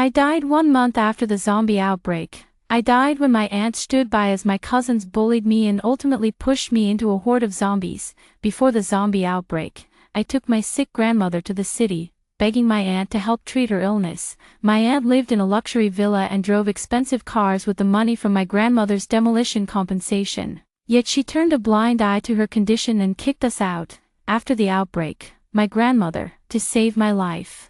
I died 1 month after the zombie outbreak. I died when my aunt stood by as my cousins bullied me and ultimately pushed me into a horde of zombies. Before the zombie outbreak, I took my sick grandmother to the city, begging my aunt to help treat her illness. My aunt lived in a luxury villa and drove expensive cars with the money from my grandmother's demolition compensation. Yet she turned a blind eye to her condition and kicked us out. After the outbreak, my grandmother, to save my life,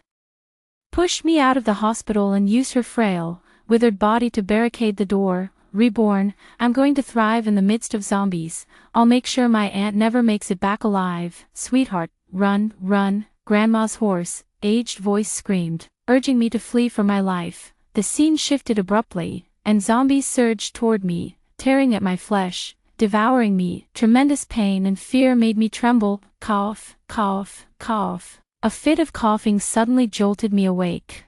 pushed me out of the hospital and used her frail, withered body to barricade the door. Reborn, I'm going to thrive in the midst of zombies. I'll make sure my aunt never makes it back alive. Sweetheart, run, run, Grandma's hoarse, aged voice screamed, urging me to flee for my life. The scene shifted abruptly, and zombies surged toward me, tearing at my flesh, devouring me. Tremendous pain and fear made me tremble. Cough, cough, cough. A fit of coughing suddenly jolted me awake.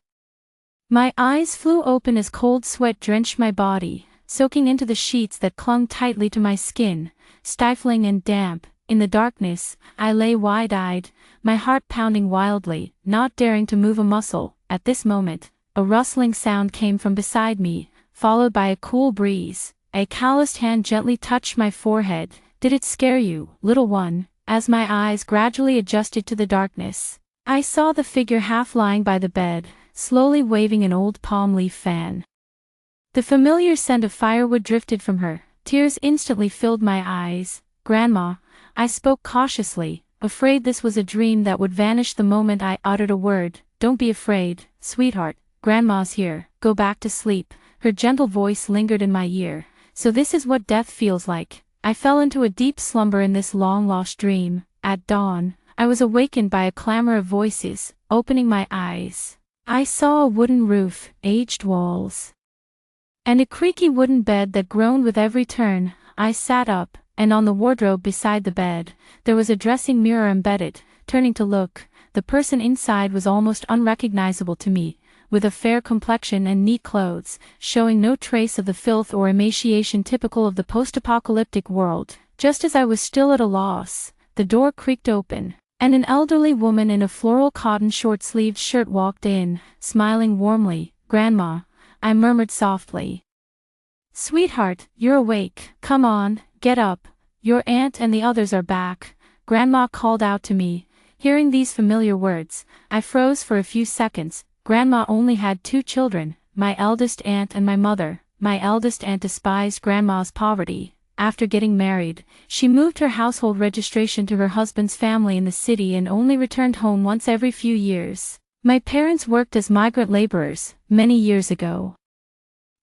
My eyes flew open as cold sweat drenched my body, soaking into the sheets that clung tightly to my skin, stifling and damp. In the darkness, I lay wide-eyed, my heart pounding wildly, not daring to move a muscle. At this moment, a rustling sound came from beside me, followed by a cool breeze. A calloused hand gently touched my forehead. Did it scare you, little one? As my eyes gradually adjusted to the darkness, I saw the figure half lying by the bed, slowly waving an old palm leaf fan. The familiar scent of firewood drifted from her. Tears instantly filled my eyes. Grandma, I spoke cautiously, afraid this was a dream that would vanish the moment I uttered a word. Don't be afraid, sweetheart, Grandma's here. Go back to sleep. Her gentle voice lingered in my ear. So this is what death feels like. I fell into a deep slumber in this long-lost dream. At dawn, I was awakened by a clamor of voices. Opening my eyes, I saw a wooden roof, aged walls, and a creaky wooden bed that groaned with every turn. I sat up, and on the wardrobe beside the bed, there was a dressing mirror embedded. Turning to look, the person inside was almost unrecognizable to me, with a fair complexion and neat clothes, showing no trace of the filth or emaciation typical of the post-apocalyptic world. Just as I was still at a loss, the door creaked open, and an elderly woman in a floral cotton short-sleeved shirt walked in, smiling warmly. Grandma, I murmured softly. Sweetheart, you're awake. Come on, get up. Your aunt and the others are back. Grandma called out to me. Hearing these familiar words, I froze for a few seconds. Grandma only had 2 children, my eldest aunt and my mother. My eldest aunt despised Grandma's poverty. After getting married, she moved her household registration to her husband's family in the city and only returned home once every few years. My parents worked as migrant laborers, many years ago.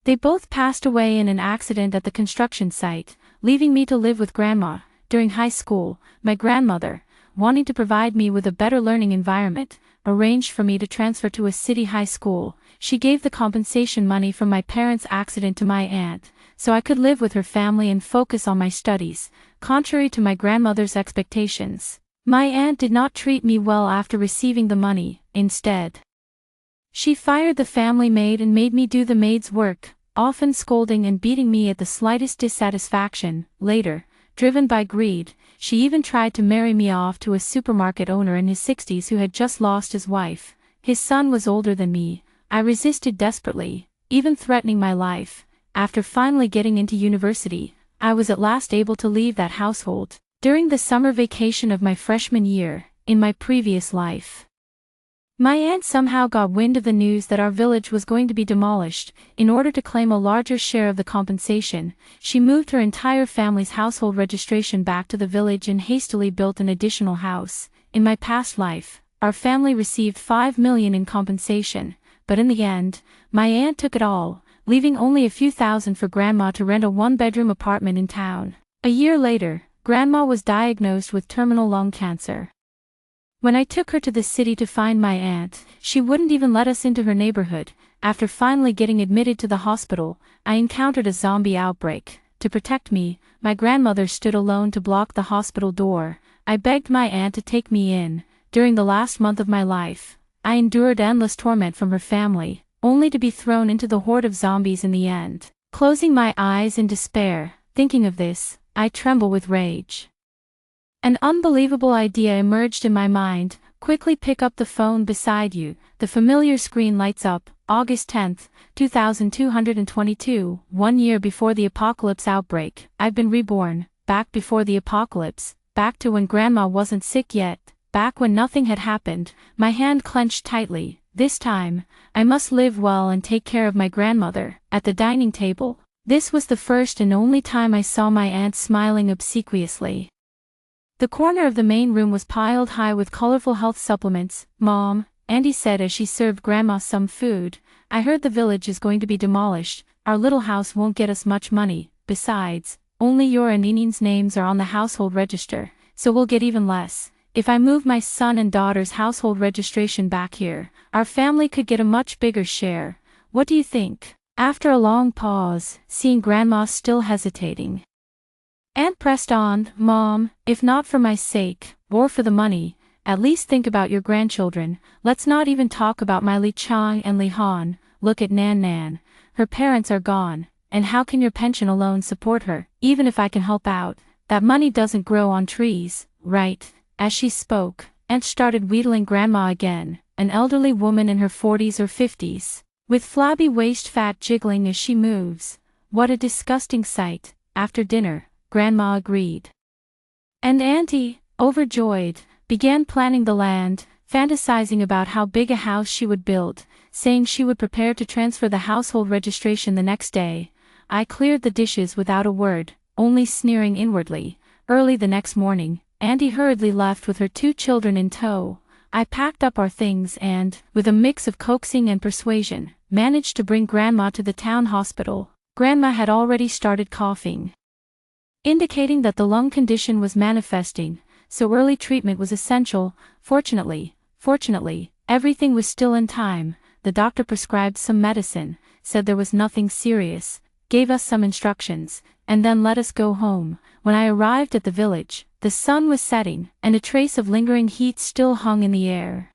They both passed away in an accident at the construction site, leaving me to live with Grandma. During high school, my grandmother, wanting to provide me with a better learning environment, arranged for me to transfer to a city high school. She gave the compensation money from my parents' accident to my aunt, so I could live with her family and focus on my studies, contrary to my grandmother's expectations. My aunt did not treat me well after receiving the money. Instead, she fired the family maid and made me do the maid's work, often scolding and beating me at the slightest dissatisfaction. Later, driven by greed, she even tried to marry me off to a supermarket owner in his 60s who had just lost his wife. His son was older than me. I resisted desperately, even threatening my life. After finally getting into university, I was at last able to leave that household. During the summer vacation of my freshman year, in my previous life, my aunt somehow got wind of the news that our village was going to be demolished. In order to claim a larger share of the compensation, she moved her entire family's household registration back to the village and hastily built an additional house. In my past life, our family received $5 million in compensation, but in the end, my aunt took it all, leaving only a few thousand for Grandma to rent a 1-bedroom apartment in town. A year later, Grandma was diagnosed with terminal lung cancer. When I took her to the city to find my aunt, she wouldn't even let us into her neighborhood. After finally getting admitted to the hospital, I encountered a zombie outbreak. To protect me, my grandmother stood alone to block the hospital door. I begged my aunt to take me in. During the last month of my life, I endured endless torment from her family, only to be thrown into the horde of zombies in the end. Closing my eyes in despair, thinking of this, I tremble with rage. An unbelievable idea emerged in my mind. Quickly pick up the phone beside you. The familiar screen lights up. August 10th, 2222, 1 year before the apocalypse outbreak. I've been reborn, back before the apocalypse, back to when Grandma wasn't sick yet, back when nothing had happened. My hand clenched tightly. This time, I must live well and take care of my grandmother. At the dining table, this was the first and only time I saw my aunt smiling obsequiously. The corner of the main room was piled high with colorful health supplements. "Mom," Andy said as she served Grandma some food, "I heard the village is going to be demolished. Our little house won't get us much money. Besides, only your and Nini's names are on the household register, so we'll get even less. If I move my son and daughter's household registration back here, our family could get a much bigger share. What do you think?" After a long pause, seeing Grandma still hesitating, Aunt pressed on, "Mom, if not for my sake, or for the money, at least think about your grandchildren. Let's not even talk about my Li Chang and Li Han. Look at Nan Nan. Her parents are gone, and how can your pension alone support her? Even if I can help out, that money doesn't grow on trees, right?" As she spoke, Aunt started wheedling Grandma again, an elderly woman in her 40s or 50s, with flabby waist fat jiggling as she moves. "What a disgusting sight." After dinner, Grandma agreed. And Auntie, overjoyed, began planning the land, fantasizing about how big a house she would build, saying she would prepare to transfer the household registration the next day. I cleared the dishes without a word, only sneering inwardly. Early the next morning, Auntie hurriedly left with her 2 children in tow. I packed up our things and, with a mix of coaxing and persuasion, managed to bring Grandma to the town hospital. Grandma had already started coughing, indicating that the lung condition was manifesting, so early treatment was essential. Fortunately, everything was still in time. The doctor prescribed some medicine, said there was nothing serious, gave us some instructions, and then let us go home. When I arrived at the village, the sun was setting, and a trace of lingering heat still hung in the air.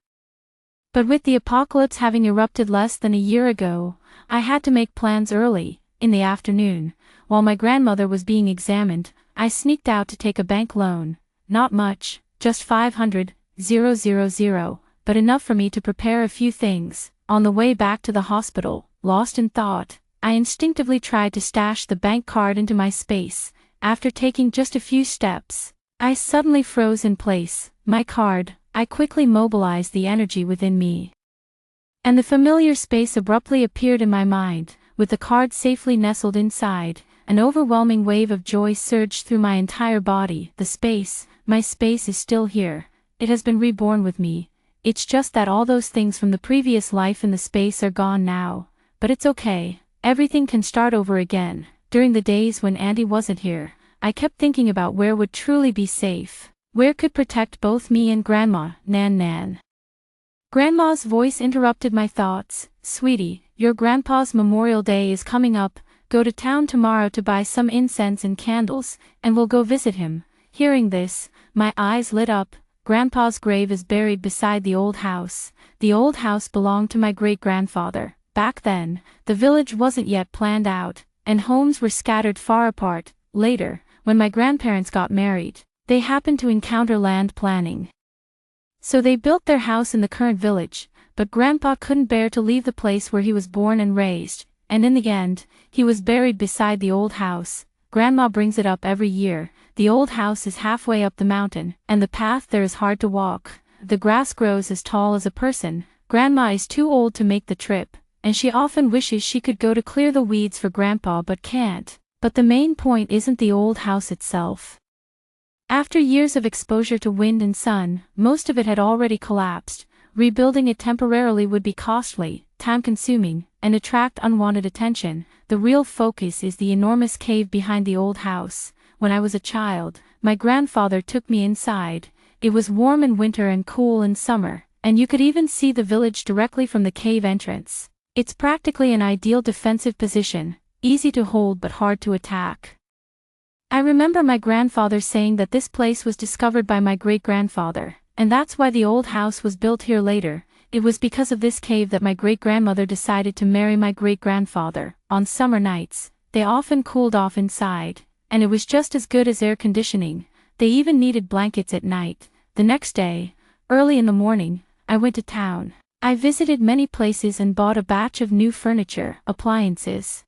But with the apocalypse having erupted less than a year ago, I had to make plans early. In the afternoon, while my grandmother was being examined, I sneaked out to take a bank loan. Not much, just 500,000, but enough for me to prepare a few things. On the way back to the hospital, lost in thought, I instinctively tried to stash the bank card into my space. After taking just a few steps, I suddenly froze in place. My card, I quickly mobilized the energy within me, and the familiar space abruptly appeared in my mind. With the card safely nestled inside, an overwhelming wave of joy surged through my entire body. My space is still here. It has been reborn with me. It's just that all those things from the previous life in the space are gone now. But it's okay. Everything can start over again. During the days when Auntie wasn't here, I kept thinking about where would truly be safe, where could protect both me and Grandma, Nan Nan. Grandma's voice interrupted my thoughts. "Sweetie, your grandpa's Memorial Day is coming up. Go to town tomorrow to buy some incense and candles, and we'll go visit him." Hearing this, my eyes lit up. Grandpa's grave is buried beside the old house. The old house belonged to my great-grandfather. Back then, the village wasn't yet planned out, and homes were scattered far apart. Later, when my grandparents got married, they happened to encounter land planning, so they built their house in the current village. But Grandpa couldn't bear to leave the place where he was born and raised, and in the end, he was buried beside the old house. Grandma brings it up every year. The old house is halfway up the mountain, and the path there is hard to walk. The grass grows as tall as a person. Grandma is too old to make the trip, and she often wishes she could go to clear the weeds for Grandpa but can't. But the main point isn't the old house itself. After years of exposure to wind and sun, most of it had already collapsed. Rebuilding it temporarily would be costly, time-consuming, and attract unwanted attention. The real focus is the enormous cave behind the old house. When I was a child, my grandfather took me inside. It was warm in winter and cool in summer, and you could even see the village directly from the cave entrance. It's practically an ideal defensive position, easy to hold but hard to attack. I remember my grandfather saying that this place was discovered by my great-grandfather, and that's why the old house was built here later. It was because of this cave that my great-grandmother decided to marry my great-grandfather. On summer nights, they often cooled off inside, and it was just as good as air conditioning. They even needed blankets at night. The next day, Early in the morning, I went to town. I visited many places and bought a batch of new furniture, appliances,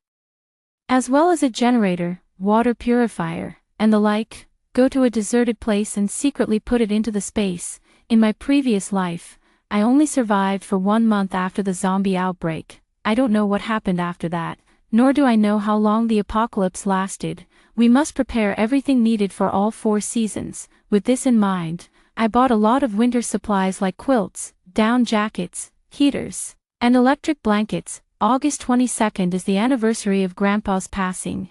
as well as a generator, water purifier, and the like. Go to a deserted place and secretly put it into the space. In my previous life, I only survived for 1 month after the zombie outbreak. I don't know what happened after that, nor do I know how long the apocalypse lasted. We must prepare everything needed for all 4 seasons. With this in mind, I bought a lot of winter supplies like quilts, down jackets, heaters, and electric blankets. August 22nd is the anniversary of Grandpa's passing,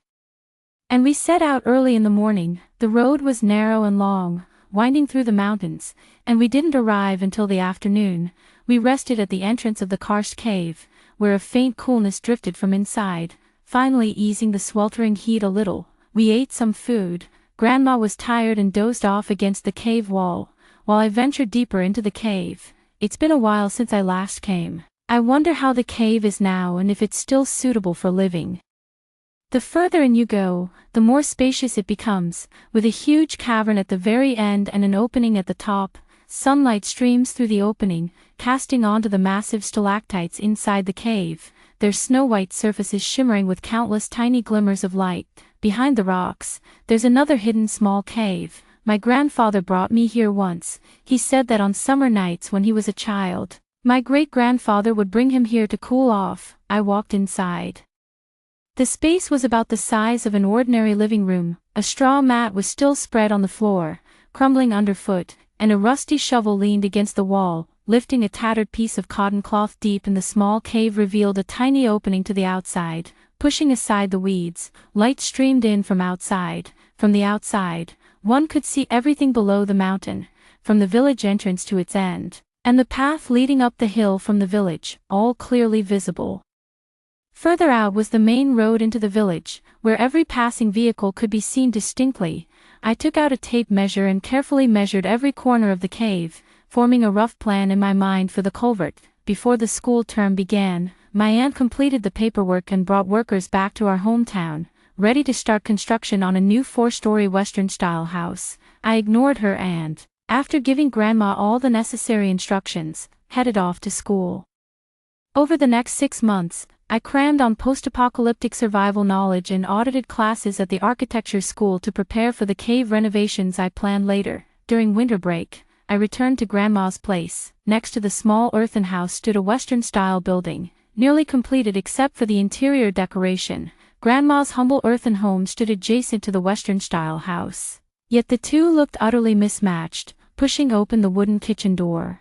and we set out early in the morning. The road was narrow and long, winding through the mountains, and we didn't arrive until the afternoon. We rested at the entrance of the karst cave, where a faint coolness drifted from inside, finally easing the sweltering heat a little. We ate some food. Grandma was tired and dozed off against the cave wall, while I ventured deeper into the cave. It's been a while since I last came. I wonder how the cave is now and if it's still suitable for living. The further in you go, the more spacious it becomes, with a huge cavern at the very end and an opening at the top. Sunlight streams through the opening, casting onto the massive stalactites inside the cave, their snow-white surfaces shimmering with countless tiny glimmers of light. Behind the rocks, there's another hidden small cave. My grandfather brought me here once. He said that on summer nights when he was a child, my great-grandfather would bring him here to cool off. I walked inside. The space was about the size of an ordinary living room. A straw mat was still spread on the floor, crumbling underfoot, and a rusty shovel leaned against the wall. Lifting a tattered piece of cotton cloth deep in the small cave revealed a tiny opening to the outside. Pushing aside the weeds, light streamed in from outside. From the outside, one could see everything below the mountain, from the village entrance to its end, and the path leading up the hill from the village, all clearly visible. Further out was the main road into the village, where every passing vehicle could be seen distinctly. I took out a tape measure and carefully measured every corner of the cave, forming a rough plan in my mind for the culvert. Before the school term began, my aunt completed the paperwork and brought workers back to our hometown, ready to start construction on a new 4-story Western-style house. I ignored her and, after giving Grandma all the necessary instructions, headed off to school. Over the next 6 months, I crammed on post-apocalyptic survival knowledge and audited classes at the architecture school to prepare for the cave renovations I planned later. During winter break, I returned to Grandma's place. Next to the small earthen house stood a Western-style building, nearly completed except for the interior decoration. Grandma's humble earthen home stood adjacent to the Western-style house. Yet the two looked utterly mismatched. Pushing open the wooden kitchen door,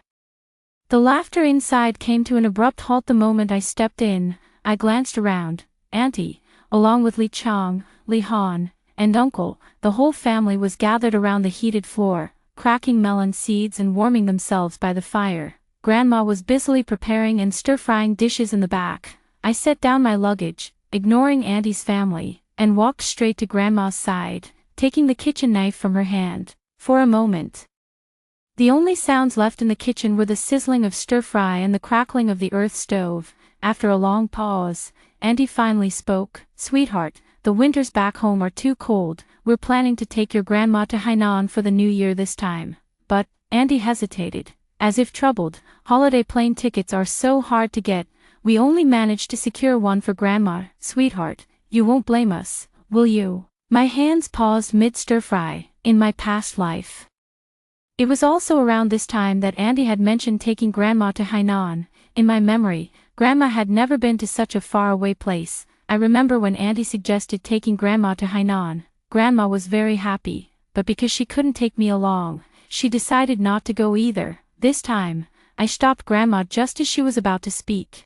the laughter inside came to an abrupt halt the moment I stepped in. I glanced around. Auntie, along with Li Chang, Li Han, and Uncle, the whole family was gathered around the heated floor, cracking melon seeds and warming themselves by the fire. Grandma was busily preparing and stir-frying dishes in the back. I set down my luggage, ignoring Auntie's family, and walked straight to Grandma's side, taking the kitchen knife from her hand. For a moment, the only sounds left in the kitchen were the sizzling of stir-fry and the crackling of the earth stove. After a long pause, Auntie finally spoke. "Sweetheart, the winters back home are too cold. We're planning to take your grandma to Hainan for the new year this time." But, Auntie hesitated, as if troubled. "Holiday plane tickets are so hard to get. We only managed to secure one for Grandma." "Sweetheart, you won't blame us, will you?" My hands paused mid-stir-fry. In my past life, it was also around this time that Auntie had mentioned taking Grandma to Hainan. In my memory, Grandma had never been to such a far-away place. I remember when Auntie suggested taking Grandma to Hainan, Grandma was very happy, but because she couldn't take me along, she decided not to go either. This time, I stopped Grandma just as she was about to speak.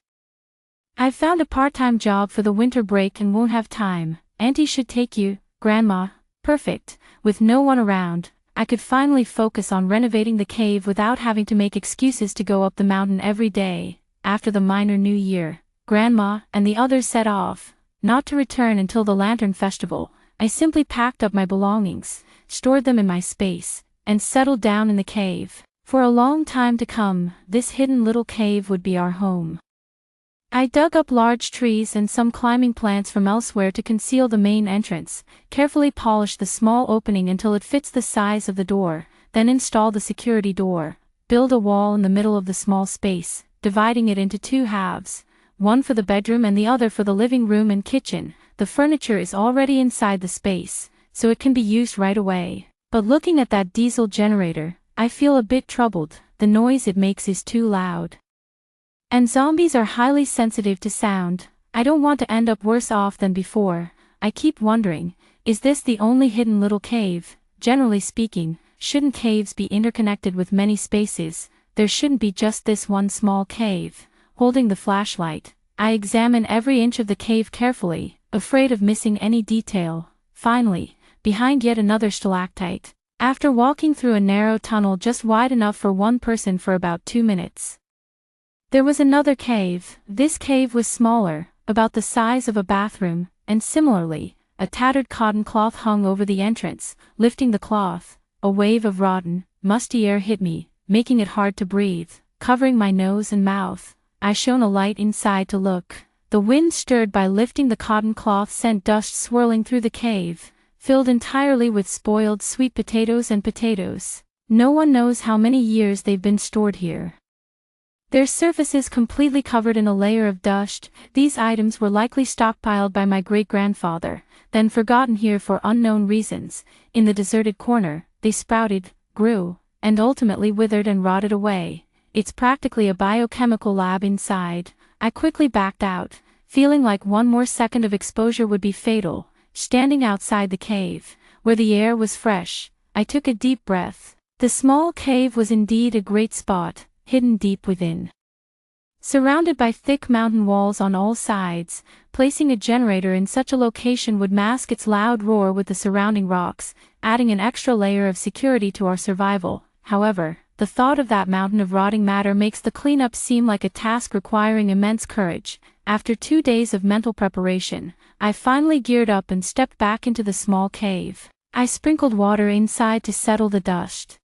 "I've found a part-time job for the winter break and won't have time. Auntie should take you, Grandma." Perfect. With no one around, I could finally focus on renovating the cave without having to make excuses to go up the mountain every day. After the minor New Year, Grandma and the others set off, not to return until the Lantern Festival. I simply packed up my belongings, stored them in my space, and settled down in the cave. For a long time to come, this hidden little cave would be our home. I dug up large trees and some climbing plants from elsewhere to conceal the main entrance, carefully polished the small opening until it fits the size of the door, then installed the security door. build a wall in the middle of the small space, dividing it into two halves, one for the bedroom and the other for the living room and kitchen. The furniture is already inside the space, so it can be used right away. But looking at that diesel generator, I feel a bit troubled. The noise it makes is too loud. And zombies are highly sensitive to sound. I don't want to end up worse off than before. I keep wondering, is this the only hidden little cave? Generally speaking, shouldn't caves be interconnected with many spaces? There shouldn't be just this one small cave. Holding the flashlight, I examine every inch of the cave carefully, afraid of missing any detail. Finally, behind yet another stalactite, after walking through a narrow tunnel just wide enough for one person for about 2 minutes, there was another cave. This cave was smaller, about the size of a bathroom, and similarly, a tattered cotton cloth hung over the entrance. Lifting the cloth, a wave of rotten, musty air hit me, making it hard to breathe. Covering my nose and mouth, I shone a light inside to look. The wind stirred by lifting the cotton cloth sent dust swirling through the cave, filled entirely with spoiled sweet potatoes and potatoes. No one knows how many years they've been stored here. Their surfaces completely covered in a layer of dust. These items were likely stockpiled by my great-grandfather, then forgotten here for unknown reasons. In the deserted corner, they sprouted, grew, and ultimately withered and rotted away. It's practically a biochemical lab inside. I quickly backed out, feeling like one more second of exposure would be fatal. Standing outside the cave, where the air was fresh, I took a deep breath. The small cave was indeed a great spot, hidden deep within. Surrounded by thick mountain walls on all sides, placing a generator in such a location would mask its loud roar with the surrounding rocks, adding an extra layer of security to our survival. However, the thought of that mountain of rotting matter makes the cleanup seem like a task requiring immense courage. After 2 days of mental preparation, I finally geared up and stepped back into the small cave. I sprinkled water inside to settle the dust.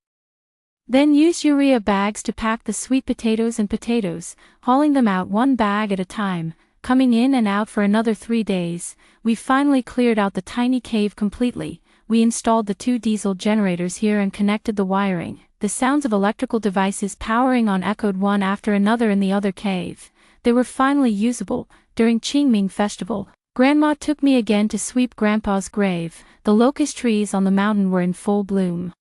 Then used urea bags to pack the sweet potatoes and potatoes, hauling them out one bag at a time, coming in and out for another 3 days. We finally cleared out the tiny cave completely. We installed the 2 diesel generators here and connected the wiring. The sounds of electrical devices powering on echoed one after another in the other cave. They were finally usable. During Qingming festival, Grandma took me again to sweep Grandpa's grave. The locust trees on the mountain were in full bloom.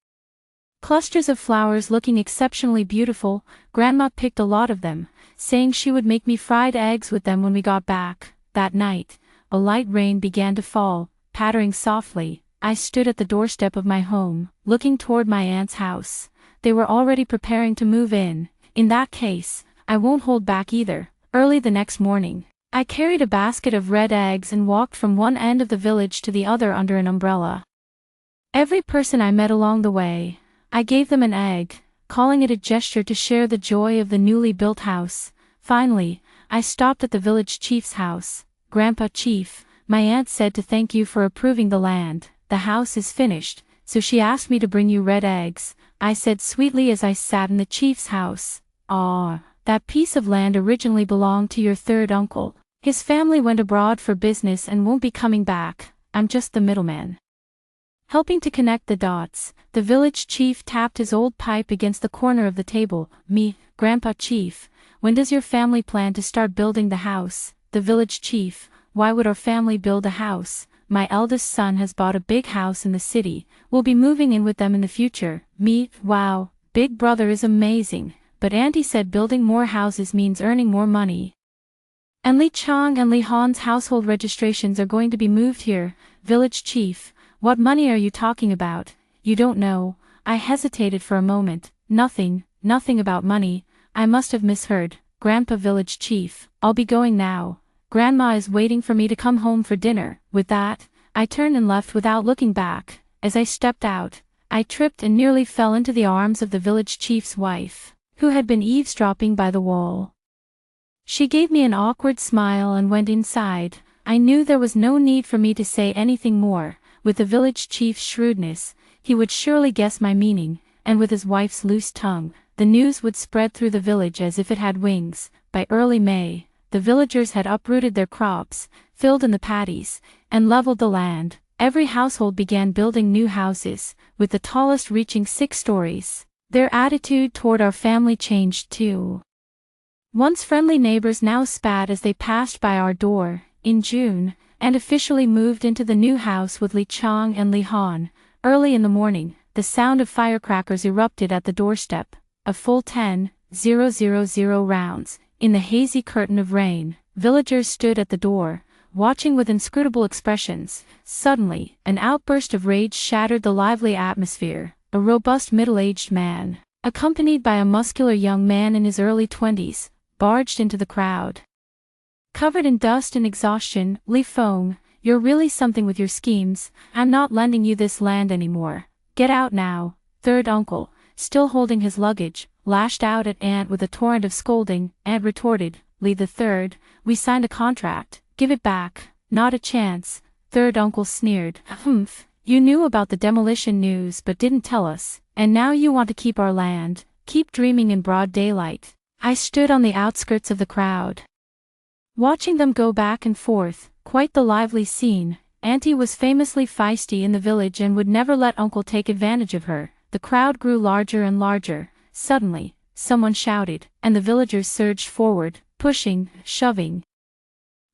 Clusters of flowers looking exceptionally beautiful. Grandma picked a lot of them, saying she would make me fried eggs with them when we got back. That night, a light rain began to fall, pattering softly. I stood at the doorstep of my home, looking toward my aunt's house. They were already preparing to move in. In that case, I won't hold back either. Early the next morning, I carried a basket of red eggs and walked from one end of the village to the other under an umbrella. Every person I met along the way, I gave them an egg, calling it a gesture to share the joy of the newly built house. Finally, I stopped at the village chief's house. "Grandpa Chief, my aunt said to thank you for approving the land. The house is finished, so she asked me to bring you red eggs," I said sweetly as I sat in the chief's house. "Ah, that piece of land originally belonged to your third uncle. His family went abroad for business and won't be coming back. I'm just the middleman." Helping to connect the dots, the village chief tapped his old pipe against the corner of the table. "Me, Grandpa Chief, when does your family plan to start building the house?" The village chief: "Why would our family build a house? My eldest son has bought a big house in the city. We'll be moving in with them in the future." Me: "Wow, big brother is amazing, but Auntie said building more houses means earning more money. And Li Chang and Li Han's household registrations are going to be moved here." Village chief: "What money are you talking about? You don't know." I hesitated for a moment. Nothing about money. I must have misheard." "Grandpa." Village chief: "I'll be going now. Grandma is waiting for me to come home for dinner." With that, I turned and left without looking back. As I stepped out, I tripped and nearly fell into the arms of the village chief's wife, who had been eavesdropping by the wall. She gave me an awkward smile and went inside. I knew there was no need for me to say anything more. With the village chief's shrewdness, he would surely guess my meaning, and with his wife's loose tongue, the news would spread through the village as if it had wings. By early May, the villagers had uprooted their crops, filled in the paddies, and leveled the land. Every household began building new houses, with the tallest reaching 6 stories. Their attitude toward our family changed too. Once friendly neighbors now spat as they passed by our door, in June, and officially moved into the new house with Li Chang and Li Han. Early in the morning, the sound of firecrackers erupted at the doorstep, a full 10,000 rounds. In the hazy curtain of rain, villagers stood at the door, watching with inscrutable expressions. Suddenly, an outburst of rage shattered the lively atmosphere. A robust middle-aged man, accompanied by a muscular young man in his early 20s, barged into the crowd. Covered in dust and exhaustion, Li Feng, you're really something with your schemes. I'm not lending you this land anymore. Get out now. Third uncle, still holding his luggage, lashed out at Aunt with a torrent of scolding. Aunt retorted, Li the Third, we signed a contract, give it back. Not a chance. Third uncle sneered, humph. You knew about the demolition news but didn't tell us, and now you want to keep our land. Keep dreaming in broad daylight. I stood on the outskirts of the crowd, watching them go back and forth, quite the lively scene. Auntie was famously feisty in the village and would never let uncle take advantage of her. The crowd grew larger and larger. Suddenly, someone shouted, and the villagers surged forward, pushing, shoving,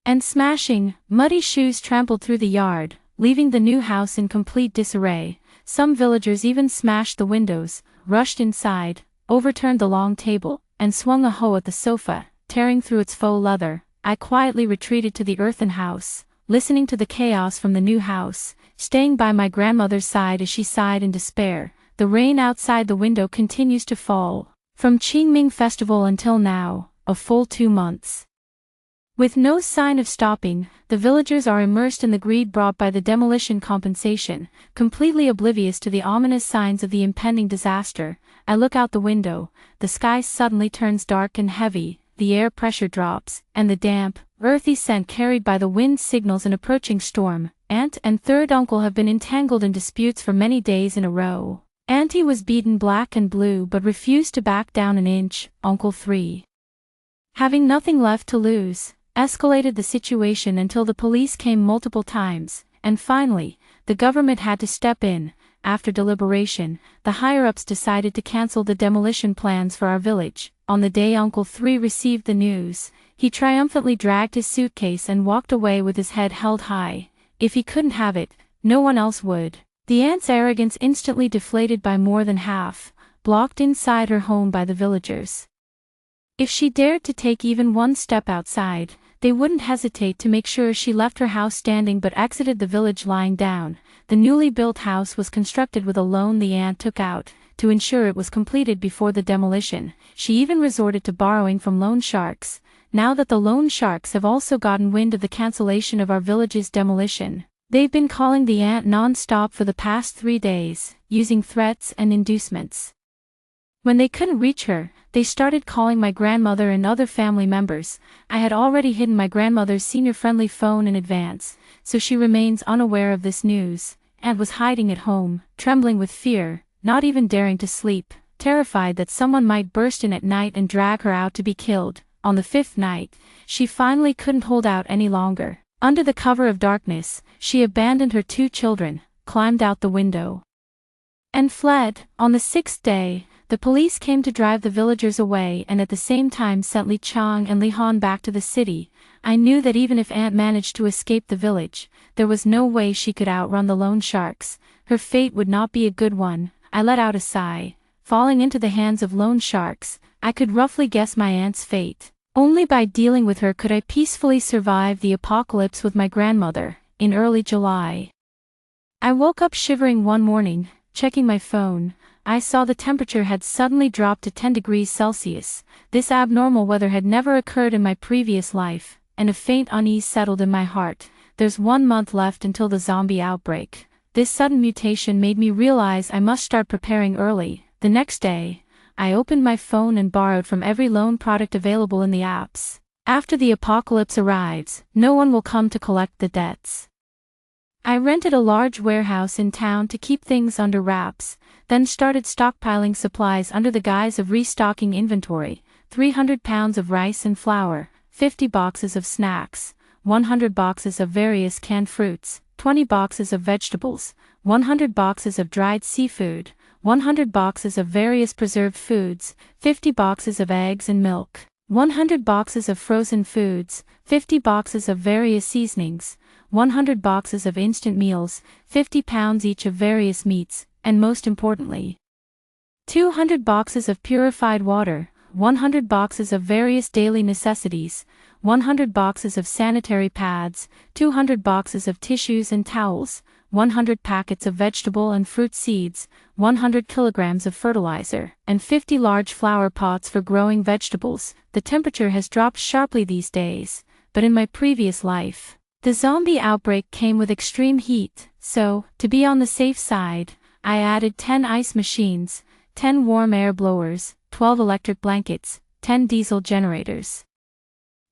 and smashing. Muddy shoes trampled through the yard, leaving the new house in complete disarray. Some villagers even smashed the windows, rushed inside, overturned the long table, and swung a hoe at the sofa, tearing through its faux leather. I quietly retreated to the earthen house, listening to the chaos from the new house, staying by my grandmother's side as she sighed in despair. The rain outside the window continues to fall, from Qingming Festival until now, a full 2 months. With no sign of stopping, the villagers are immersed in the greed brought by the demolition compensation, completely oblivious to the ominous signs of the impending disaster. I look out the window, the sky suddenly turns dark and heavy, the air pressure drops, and the damp, earthy scent carried by the wind signals an approaching storm. Aunt and third uncle have been entangled in disputes for many days in a row. Auntie was beaten black and blue but refused to back down an inch. Uncle 3, having nothing left to lose, escalated the situation until the police came multiple times, and finally, the government had to step in. After deliberation, the higher-ups decided to cancel the demolition plans for our village. On the day Uncle 3 received the news, he triumphantly dragged his suitcase and walked away with his head held high. If he couldn't have it, no one else would. The aunt's arrogance instantly deflated by more than half, blocked inside her home by the villagers. If she dared to take even one step outside, they wouldn't hesitate to make sure she left her house standing but exited the village lying down. The newly built house was constructed with a loan the aunt took out, to ensure it was completed before the demolition. She even resorted to borrowing from loan sharks. Now that the loan sharks have also gotten wind of the cancellation of our village's demolition, they've been calling the aunt non-stop for the past 3 days, using threats and inducements. When they couldn't reach her, they started calling my grandmother and other family members. I had already hidden my grandmother's senior-friendly phone in advance, so she remains unaware of this news, and was hiding at home, trembling with fear, not even daring to sleep, terrified that someone might burst in at night and drag her out to be killed. On the 5th night, she finally couldn't hold out any longer. Under the cover of darkness, she abandoned her 2 children, climbed out the window, and fled. On the 6th day, the police came to drive the villagers away and at the same time sent Li Chang and Li Han back to the city. I knew that even if Aunt managed to escape the village, there was no way she could outrun the loan sharks. Her fate would not be a good one. I let out a sigh. Falling into the hands of loan sharks, I could roughly guess my aunt's fate. Only by dealing with her could I peacefully survive the apocalypse with my grandmother. In early July, I woke up shivering one morning. Checking my phone, I saw the temperature had suddenly dropped to 10 degrees Celsius. This abnormal weather had never occurred in my previous life, and a faint unease settled in my heart. There's 1 month left until the zombie outbreak. This sudden mutation made me realize I must start preparing early. The next day, I opened my phone and borrowed from every loan product available in the apps. After the apocalypse arrives, no one will come to collect the debts. I rented a large warehouse in town to keep things under wraps, then started stockpiling supplies under the guise of restocking inventory. 300 pounds of rice and flour, 50 boxes of snacks, 100 boxes of various canned fruits, 20 boxes of vegetables, 100 boxes of dried seafood, 100 boxes of various preserved foods, 50 boxes of eggs and milk, 100 boxes of frozen foods, 50 boxes of various seasonings, 100 boxes of instant meals, 50 pounds each of various meats, and most importantly, 200 boxes of purified water, 100 boxes of various daily necessities, 100 boxes of sanitary pads, 200 boxes of tissues and towels, 100 packets of vegetable and fruit seeds, 100 kilograms of fertilizer, and 50 large flower pots for growing vegetables. The temperature has dropped sharply these days, but in my previous life, the zombie outbreak came with extreme heat, so, to be on the safe side, I added 10 ice machines, 10 warm air blowers, 12 electric blankets, 10 diesel generators,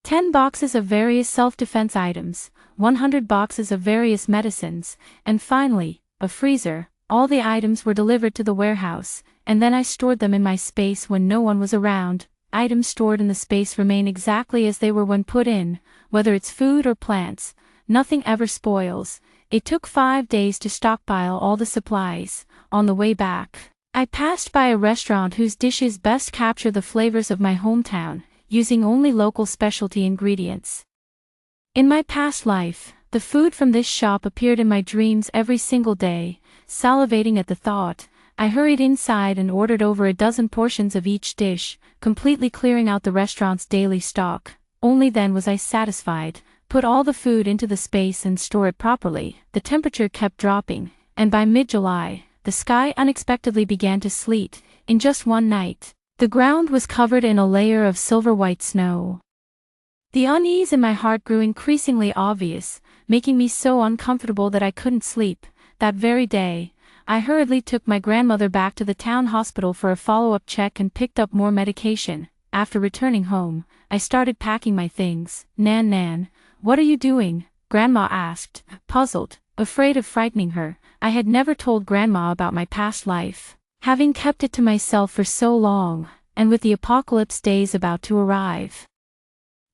10 boxes of various self-defense items, 100 boxes of various medicines, and finally, a freezer. All the items were delivered to the warehouse, and then I stored them in my space when no one was around. Items stored in the space remain exactly as they were when put in, whether it's food or plants. Nothing ever spoils. It took 5 days to stockpile all the supplies. On the way back, I passed by a restaurant whose dishes best capture the flavors of my hometown, using only local specialty ingredients. In my past life, the food from this shop appeared in my dreams every single day. Salivating at the thought, I hurried inside and ordered over a dozen portions of each dish, completely clearing out the restaurant's daily stock. Only then was I satisfied. Put all the food into the space and store it properly. The temperature kept dropping, and by mid-July, the sky unexpectedly began to sleet. In just one night, the ground was covered in a layer of silver-white snow. The unease in my heart grew increasingly obvious, making me so uncomfortable that I couldn't sleep. That very day, I hurriedly took my grandmother back to the town hospital for a follow-up check and picked up more medication. After returning home, I started packing my things. Nan, what are you doing? Grandma asked, puzzled, afraid of frightening her. I had never told Grandma about my past life, having kept it to myself for so long, and with the apocalypse days about to arrive,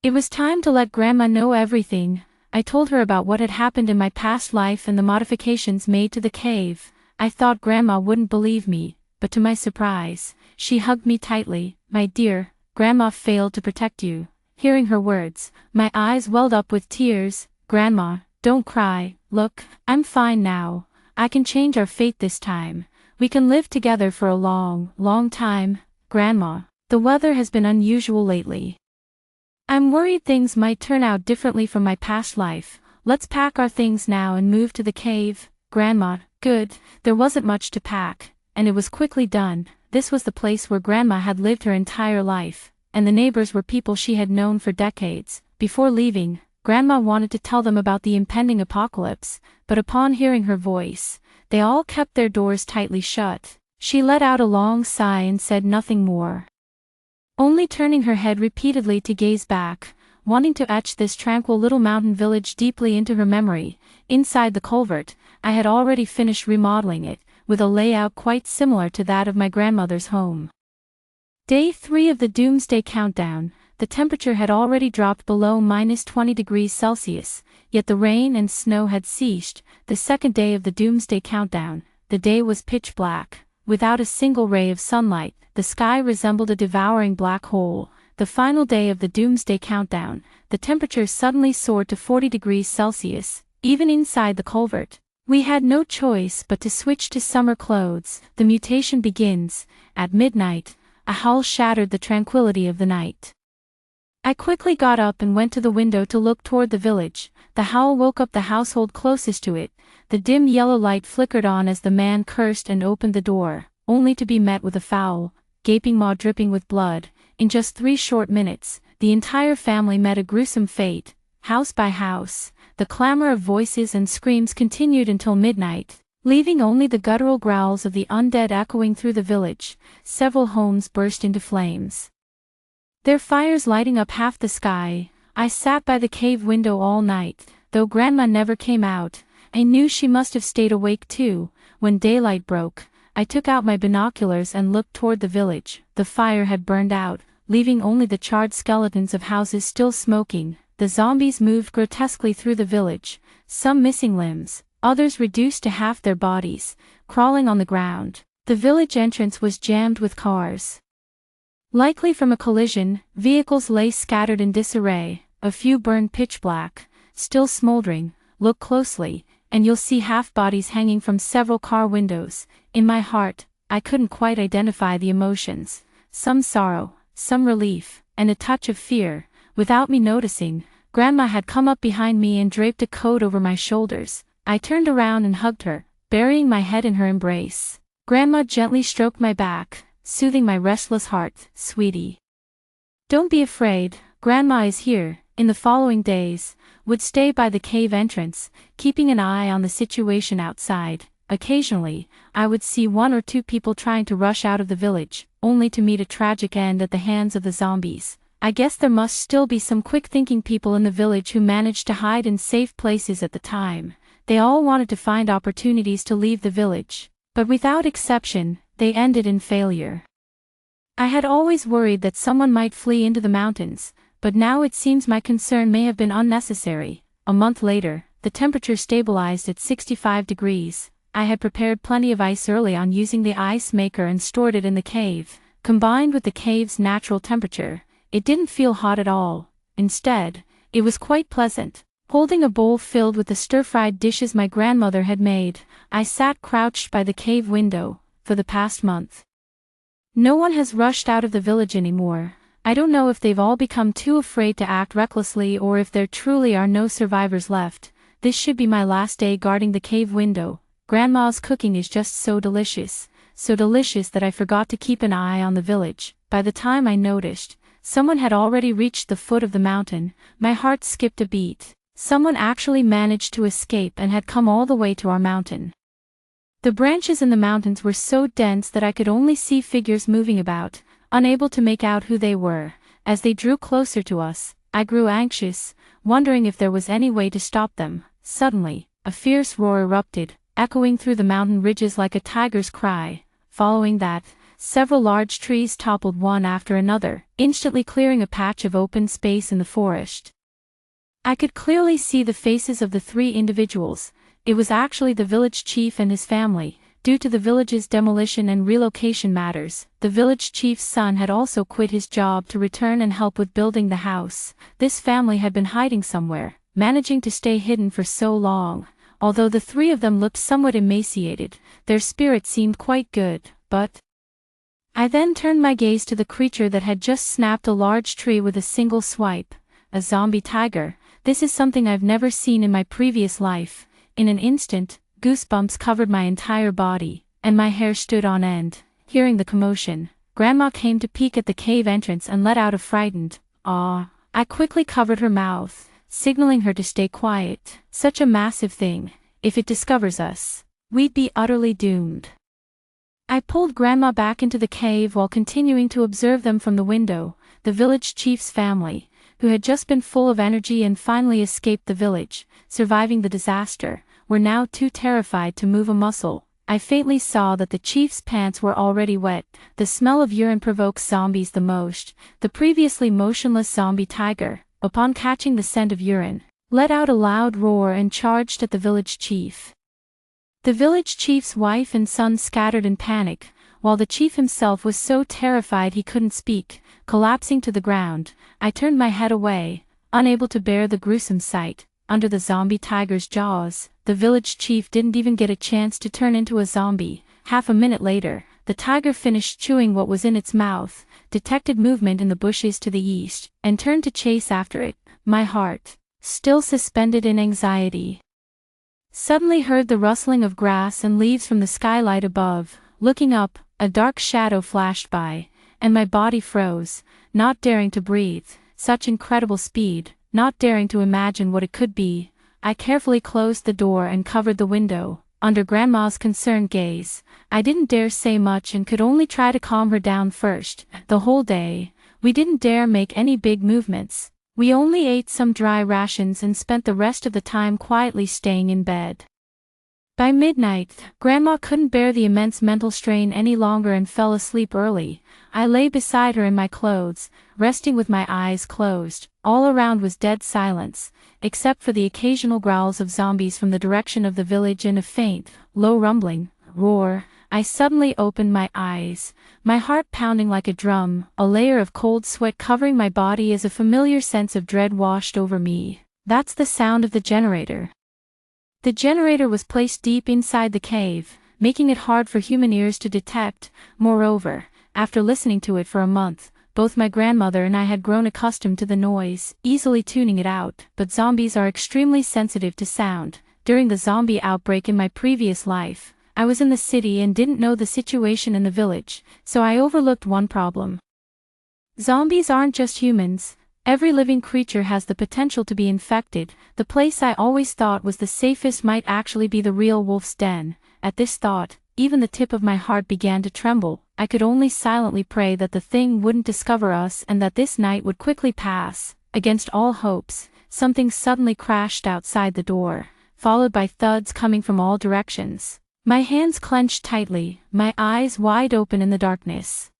it was time to let Grandma know everything. I told her about what had happened in my past life and the modifications made to the cave. I thought Grandma wouldn't believe me, but to my surprise, she hugged me tightly. My dear, Grandma failed to protect you. Hearing her words, my eyes welled up with tears. Grandma, don't cry. Look, I'm fine now. I can change our fate this time. We can live together for a long, long time. Grandma, the weather has been unusual lately. I'm worried things might turn out differently from my past life. Let's pack our things now and move to the cave. Grandma, good. There wasn't much to pack, and it was quickly done. This was the place where Grandma had lived her entire life, and the neighbors were people she had known for decades. Before leaving, Grandma wanted to tell them about the impending apocalypse, but upon hearing her voice, they all kept their doors tightly shut. She let out a long sigh and said nothing more, only turning her head repeatedly to gaze back, wanting to etch this tranquil little mountain village deeply into her memory. Inside the culvert, I had already finished remodeling it, with a layout quite similar to that of my grandmother's home. Day 3 of the doomsday countdown. The temperature had already dropped below -20 degrees Celsius, yet the rain and snow had ceased. The second day of the doomsday countdown, the day was pitch black, without a single ray of sunlight. The sky resembled a devouring black hole. The final day of the doomsday countdown, the temperature suddenly soared to 40 degrees Celsius, even inside the culvert. We had no choice but to switch to summer clothes. The mutation begins. At midnight, a howl shattered the tranquility of the night. I quickly got up and went to the window to look toward the village. The howl woke up the household closest to it. The dim yellow light flickered on as the man cursed and opened the door, only to be met with a foul, gaping maw dripping with blood. In just 3 short minutes, the entire family met a gruesome fate. House by house, the clamor of voices and screams continued until midnight, leaving only the guttural growls of the undead echoing through the village. Several homes burst into flames, their fires lighting up half the sky. I sat by the cave window all night. Though Grandma never came out, I knew she must have stayed awake too. When daylight broke, I took out my binoculars and looked toward the village. The fire had burned out, leaving only the charred skeletons of houses still smoking. The zombies moved grotesquely through the village, some missing limbs, others reduced to half their bodies, crawling on the ground. The village entrance was jammed with cars. Likely from a collision, vehicles lay scattered in disarray, a few burned pitch black, still smoldering. Look closely, and you'll see half-bodies hanging from several car windows. In my heart, I couldn't quite identify the emotions. Some sorrow, some relief, and a touch of fear. Without me noticing, Grandma had come up behind me and draped a coat over my shoulders. I turned around and hugged her, burying my head in her embrace. Grandma gently stroked my back, soothing my restless heart. "Sweetie, don't be afraid, Grandma is here." In the following days, would stay by the cave entrance, keeping an eye on the situation outside. Occasionally, I would see one or two people trying to rush out of the village, only to meet a tragic end at the hands of the zombies. I guess there must still be some quick-thinking people in the village who managed to hide in safe places at the time. They all wanted to find opportunities to leave the village, but without exception, they ended in failure. I had always worried that someone might flee into the mountains, but now it seems my concern may have been unnecessary. A month later, the temperature stabilized at 65 degrees. I had prepared plenty of ice early on using the ice maker and stored it in the cave. Combined with the cave's natural temperature, it didn't feel hot at all. Instead, it was quite pleasant. Holding a bowl filled with the stir-fried dishes my grandmother had made, I sat crouched by the cave window. For the past month, no one has rushed out of the village anymore. I don't know if they've all become too afraid to act recklessly or if there truly are no survivors left. This should be my last day guarding the cave window. Grandma's cooking is just so delicious that I forgot to keep an eye on the village. By the time I noticed, someone had already reached the foot of the mountain. My heart skipped a beat. Someone actually managed to escape and had come all the way to our mountain. The branches in the mountains were so dense that I could only see figures moving about, unable to make out who they were. As they drew closer to us, I grew anxious, wondering if there was any way to stop them. Suddenly, a fierce roar erupted, echoing through the mountain ridges like a tiger's cry. Following that, several large trees toppled one after another, instantly clearing a patch of open space in the forest. I could clearly see the faces of the three individuals. It was actually the village chief and his family. Due to the village's demolition and relocation matters, the village chief's son had also quit his job to return and help with building the house. This family had been hiding somewhere, managing to stay hidden for so long. Although the three of them looked somewhat emaciated, their spirit seemed quite good. But I then turned my gaze to the creature that had just snapped a large tree with a single swipe. A zombie tiger. This is something I've never seen in my previous life. In an instant, goosebumps covered my entire body, and my hair stood on end. Hearing the commotion, Grandma came to peek at the cave entrance and let out a frightened "Aw." I quickly covered her mouth, signaling her to stay quiet. Such a massive thing. If it discovers us, we'd be utterly doomed. I pulled Grandma back into the cave while continuing to observe them from the window. The village chief's family, who had just been full of energy and finally escaped the village, surviving the disaster, were now too terrified to move a muscle. I faintly saw that the chief's pants were already wet. The smell of urine provokes zombies the most. The previously motionless zombie tiger, upon catching the scent of urine, let out a loud roar and charged at the village chief. The village chief's wife and son scattered in panic, while the chief himself was so terrified he couldn't speak. Collapsing to the ground, I turned my head away, unable to bear the gruesome sight. Under the zombie tiger's jaws, the village chief didn't even get a chance to turn into a zombie. Half a minute later, the tiger finished chewing what was in its mouth, detected movement in the bushes to the east, and turned to chase after it. My heart, still suspended in anxiety, suddenly heard the rustling of grass and leaves from the skylight above. Looking up, a dark shadow flashed by, and my body froze, not daring to breathe. Such incredible speed, not daring to imagine what it could be. I carefully closed the door and covered the window. Under Grandma's concerned gaze, I didn't dare say much and could only try to calm her down first. The whole day, we didn't dare make any big movements. We only ate some dry rations and spent the rest of the time quietly staying in bed. By midnight, Grandma couldn't bear the immense mental strain any longer and fell asleep early. I lay beside her in my clothes, resting with my eyes closed. All around was dead silence, except for the occasional growls of zombies from the direction of the village and a faint, low rumbling roar. I suddenly opened my eyes, my heart pounding like a drum, a layer of cold sweat covering my body as a familiar sense of dread washed over me. That's the sound of the generator. The generator was placed deep inside the cave, making it hard for human ears to detect. Moreover, after listening to it for a month, both my grandmother and I had grown accustomed to the noise, easily tuning it out. But zombies are extremely sensitive to sound. During the zombie outbreak in my previous life, I was in the city and didn't know the situation in the village, so I overlooked one problem. Zombies aren't just humans. Every living creature has the potential to be infected. The place I always thought was the safest might actually be the real wolf's den. At this thought, even the tip of my heart began to tremble. I could only silently pray that the thing wouldn't discover us and that this night would quickly pass. Against all hopes, something suddenly crashed outside the door, followed by thuds coming from all directions. My hands clenched tightly, my eyes wide open in the darkness.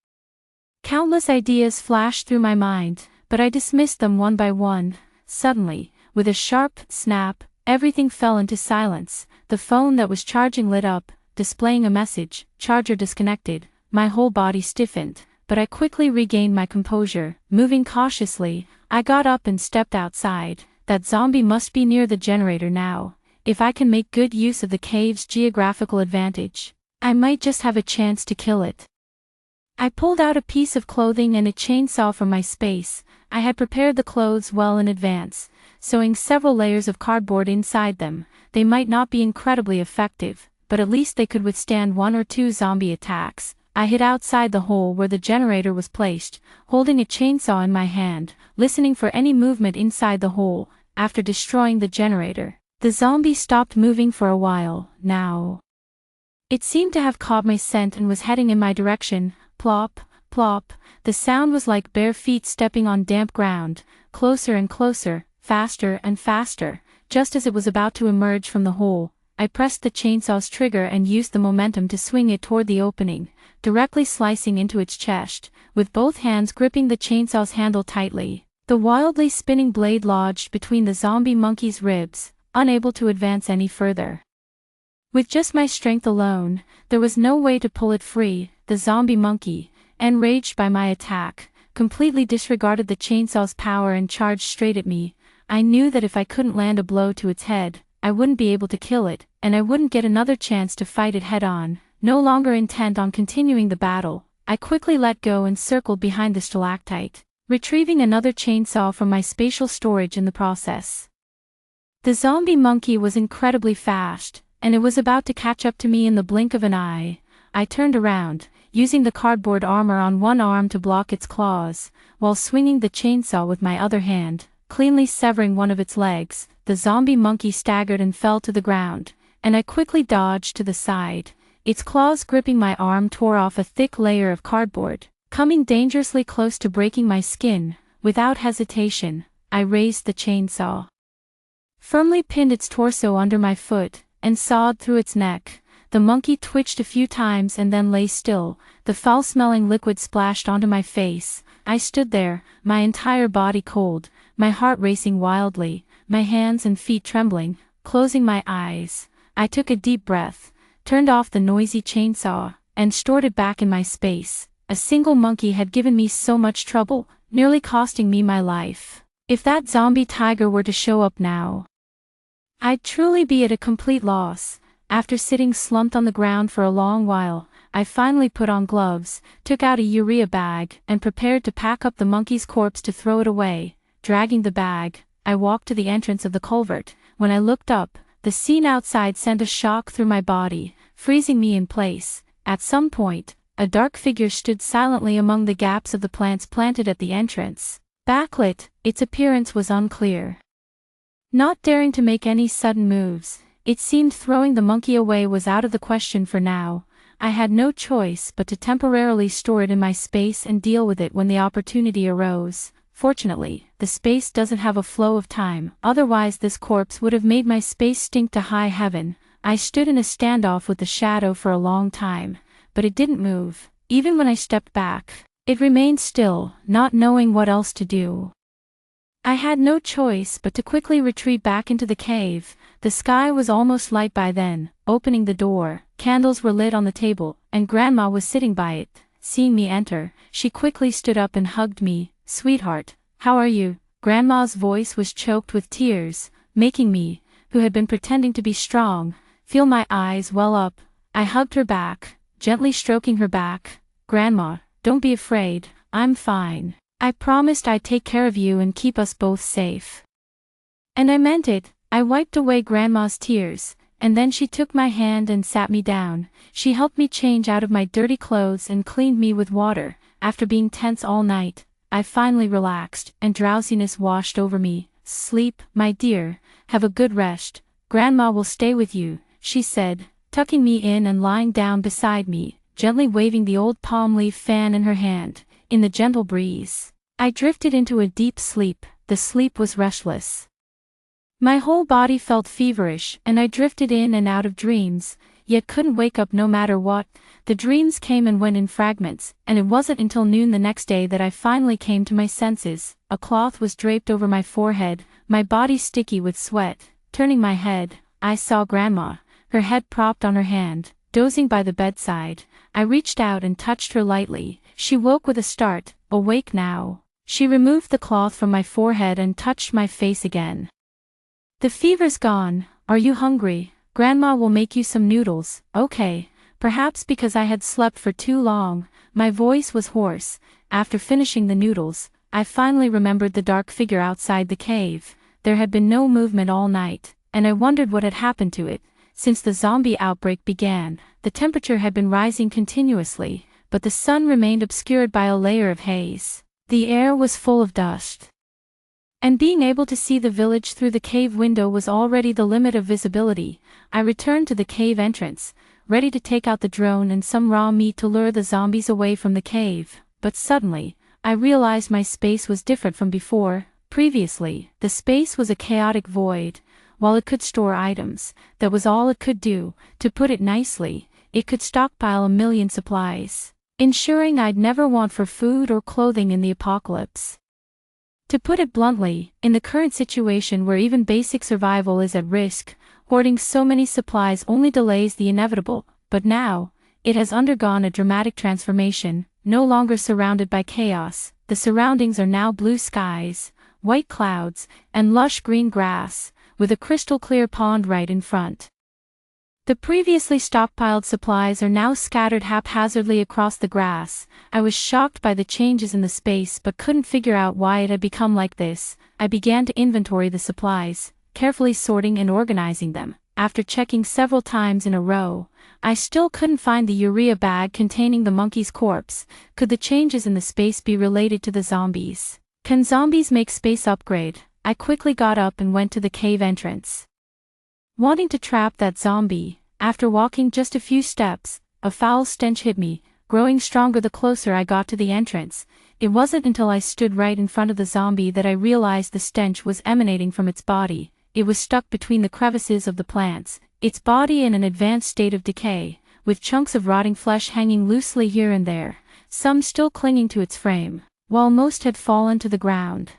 Countless ideas flashed through my mind, but I dismissed them one by one. Suddenly, with a sharp snap, everything fell into silence. The phone that was charging lit up, displaying a message, "Charger disconnected." My whole body stiffened, but I quickly regained my composure. Moving cautiously, I got up and stepped outside. That zombie must be near the generator now. If I can make good use of the cave's geographical advantage, I might just have a chance to kill it. I pulled out a piece of clothing and a chainsaw from my space. I had prepared the clothes well in advance, sewing several layers of cardboard inside them. They might not be incredibly effective, but at least they could withstand 1 or 2 zombie attacks. I hid outside the hole where the generator was placed, holding a chainsaw in my hand, listening for any movement inside the hole. After destroying the generator, the zombie stopped moving for a while. Now, it seemed to have caught my scent and was heading in my direction. Plop, plop. The sound was like bare feet stepping on damp ground, closer and closer, faster and faster. Just as it was about to emerge from the hole, I pressed the chainsaw's trigger and used the momentum to swing it toward the opening, directly slicing into its chest. With both hands gripping the chainsaw's handle tightly, the wildly spinning blade lodged between the zombie monkey's ribs, unable to advance any further. With just my strength alone, there was no way to pull it free. The zombie monkey, enraged by my attack, completely disregarded the chainsaw's power and charged straight at me. I knew that if I couldn't land a blow to its head, I wouldn't be able to kill it, and I wouldn't get another chance to fight it head-on. No longer intent on continuing the battle, I quickly let go and circled behind the stalactite, retrieving another chainsaw from my spatial storage in the process. The zombie monkey was incredibly fast, and it was about to catch up to me in the blink of an eye. I turned around, using the cardboard armor on one arm to block its claws, while swinging the chainsaw with my other hand, cleanly severing one of its legs. The zombie monkey staggered and fell to the ground, and I quickly dodged to the side. Its claws gripping my arm tore off a thick layer of cardboard, coming dangerously close to breaking my skin. Without hesitation, I raised the chainsaw, firmly pinned its torso under my foot, and sawed through its neck. The monkey twitched a few times and then lay still. The foul-smelling liquid splashed onto my face. I stood there, my entire body cold, my heart racing wildly, my hands and feet trembling. Closing my eyes, I took a deep breath, turned off the noisy chainsaw, and stored it back in my space. A single monkey had given me so much trouble, nearly costing me my life. If that zombie tiger were to show up now, I'd truly be at a complete loss. After sitting slumped on the ground for a long while, I finally put on gloves, took out a urea bag, and prepared to pack up the monkey's corpse to throw it away. Dragging the bag, I walked to the entrance of the culvert. When I looked up, the scene outside sent a shock through my body, freezing me in place. At some point, a dark figure stood silently among the gaps of the plants planted at the entrance. Backlit, its appearance was unclear. Not daring to make any sudden moves, it seemed throwing the monkey away was out of the question for now. I had no choice but to temporarily store it in my space and deal with it when the opportunity arose. Fortunately, the space doesn't have a flow of time, otherwise this corpse would have made my space stink to high heaven. I stood in a standoff with the shadow for a long time, but it didn't move. Even when I stepped back, it remained still, not knowing what else to do. I had no choice but to quickly retreat back into the cave. The sky was almost light by then. Opening the door, candles were lit on the table, and Grandma was sitting by it. Seeing me enter, she quickly stood up and hugged me. "Sweetheart, how are you?" Grandma's voice was choked with tears, making me, who had been pretending to be strong, feel my eyes well up. I hugged her back, gently stroking her back. "Grandma, don't be afraid, I'm fine. I promised I'd take care of you and keep us both safe." And I meant it. I wiped away Grandma's tears, and then she took my hand and sat me down. She helped me change out of my dirty clothes and cleaned me with water. After being tense all night, I finally relaxed, and drowsiness washed over me. "Sleep, my dear, have a good rest. Grandma will stay with you," she said, tucking me in and lying down beside me, gently waving the old palm leaf fan in her hand. In the gentle breeze, I drifted into a deep sleep. The sleep was restless. My whole body felt feverish, and I drifted in and out of dreams, yet couldn't wake up no matter what. The dreams came and went in fragments, and it wasn't until noon the next day that I finally came to my senses. A cloth was draped over my forehead, my body sticky with sweat. Turning my head, I saw Grandma, her head propped on her hand, dozing by the bedside. I reached out and touched her lightly. She woke with a start. "Awake now." She removed the cloth from my forehead and touched my face again. "The fever's gone. Are you hungry? Grandma will make you some noodles." "Okay." Perhaps because I had slept for too long, my voice was hoarse. After finishing the noodles, I finally remembered the dark figure outside the cave. There had been no movement all night, and I wondered what had happened to it. Since the zombie outbreak began, the temperature had been rising continuously, but the sun remained obscured by a layer of haze. The air was full of dust, and being able to see the village through the cave window was already the limit of visibility. I returned to the cave entrance, ready to take out the drone and some raw meat to lure the zombies away from the cave. But suddenly, I realized my space was different from before. Previously, the space was a chaotic void. While it could store items, that was all it could do. To put it nicely, it could stockpile a million supplies, ensuring I'd never want for food or clothing in the apocalypse. To put it bluntly, in the current situation where even basic survival is at risk, hoarding so many supplies only delays the inevitable. But now, it has undergone a dramatic transformation. No longer surrounded by chaos, the surroundings are now blue skies, white clouds, and lush green grass, with a crystal-clear pond right in front. The previously stockpiled supplies are now scattered haphazardly across the grass. I was shocked by the changes in the space but couldn't figure out why it had become like this. I began to inventory the supplies, carefully sorting and organizing them. After checking several times in a row, I still couldn't find the urea bag containing the monkey's corpse. Could the changes in the space be related to the zombies? Can zombies make space upgrade? I quickly got up and went to the cave entrance, wanting to trap that zombie. After walking just a few steps, a foul stench hit me, growing stronger the closer I got to the entrance. It wasn't until I stood right in front of the zombie that I realized the stench was emanating from its body. It was stuck between the crevices of the plants, its body in an advanced state of decay, with chunks of rotting flesh hanging loosely here and there, some still clinging to its frame, while most had fallen to the ground,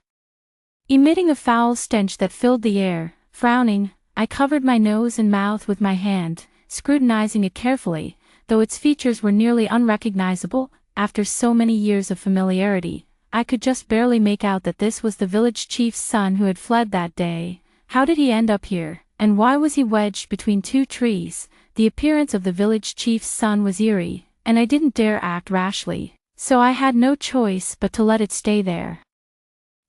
emitting a foul stench that filled the air. Frowning, I covered my nose and mouth with my hand, scrutinizing it carefully, though its features were nearly unrecognizable. After so many years of familiarity, I could just barely make out that this was the village chief's son who had fled that day. How did he end up here, and why was he wedged between two trees? The appearance of the village chief's son was eerie, and I didn't dare act rashly, so I had no choice but to let it stay there.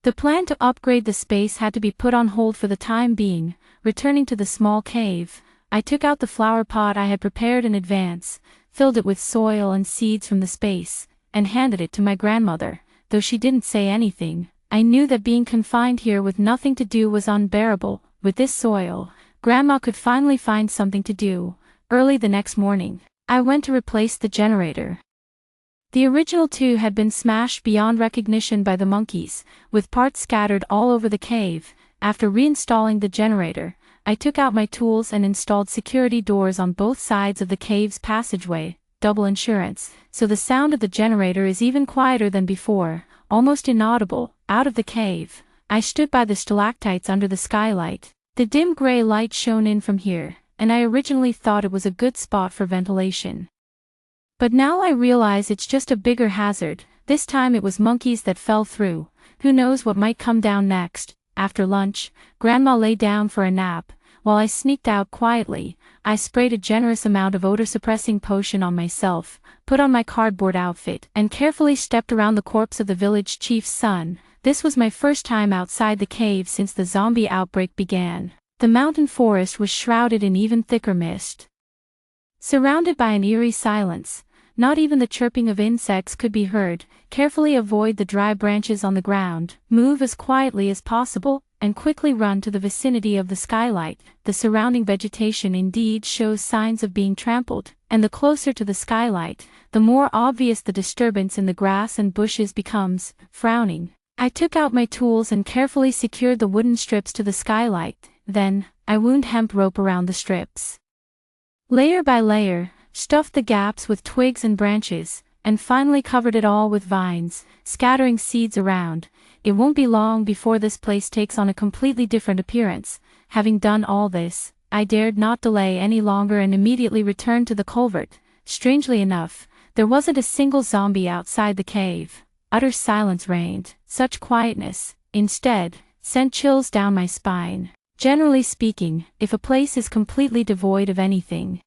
The plan to upgrade the space had to be put on hold for the time being. Returning to the small cave, I took out the flower pot I had prepared in advance, filled it with soil and seeds from the space, and handed it to my grandmother. Though she didn't say anything, I knew that being confined here with nothing to do was unbearable. With this soil, Grandma could finally find something to do. Early the next morning, I went to replace the generator. The original two had been smashed beyond recognition by the monkeys, with parts scattered all over the cave. After reinstalling the generator, I took out my tools and installed security doors on both sides of the cave's passageway, double insurance, so the sound of the generator is even quieter than before, almost inaudible. Out of the cave, I stood by the stalactites under the skylight. The dim gray light shone in from here, and I originally thought it was a good spot for ventilation. But now I realize it's just a bigger hazard. This time it was monkeys that fell through. Who knows what might come down next? After lunch, Grandma lay down for a nap. While I sneaked out quietly, I sprayed a generous amount of odor-suppressing potion on myself, put on my cardboard outfit, and carefully stepped around the corpse of the village chief's son. This was my first time outside the cave since the zombie outbreak began. The mountain forest was shrouded in even thicker mist. Surrounded by an eerie silence, not even the chirping of insects could be heard. Carefully avoid the dry branches on the ground, move as quietly as possible, and quickly run to the vicinity of the skylight. The surrounding vegetation indeed shows signs of being trampled, and the closer to the skylight, the more obvious the disturbance in the grass and bushes becomes. Frowning, I took out my tools and carefully secured the wooden strips to the skylight. Then, I wound hemp rope around the strips. Layer by layer, stuffed the gaps with twigs and branches, and finally covered it all with vines, scattering seeds around. It won't be long before this place takes on a completely different appearance. Having done all this, I dared not delay any longer and immediately returned to the culvert. Strangely enough, there wasn't a single zombie outside the cave. Utter silence reigned. Such quietness, instead, sent chills down my spine. Generally speaking, if a place is completely devoid of anything,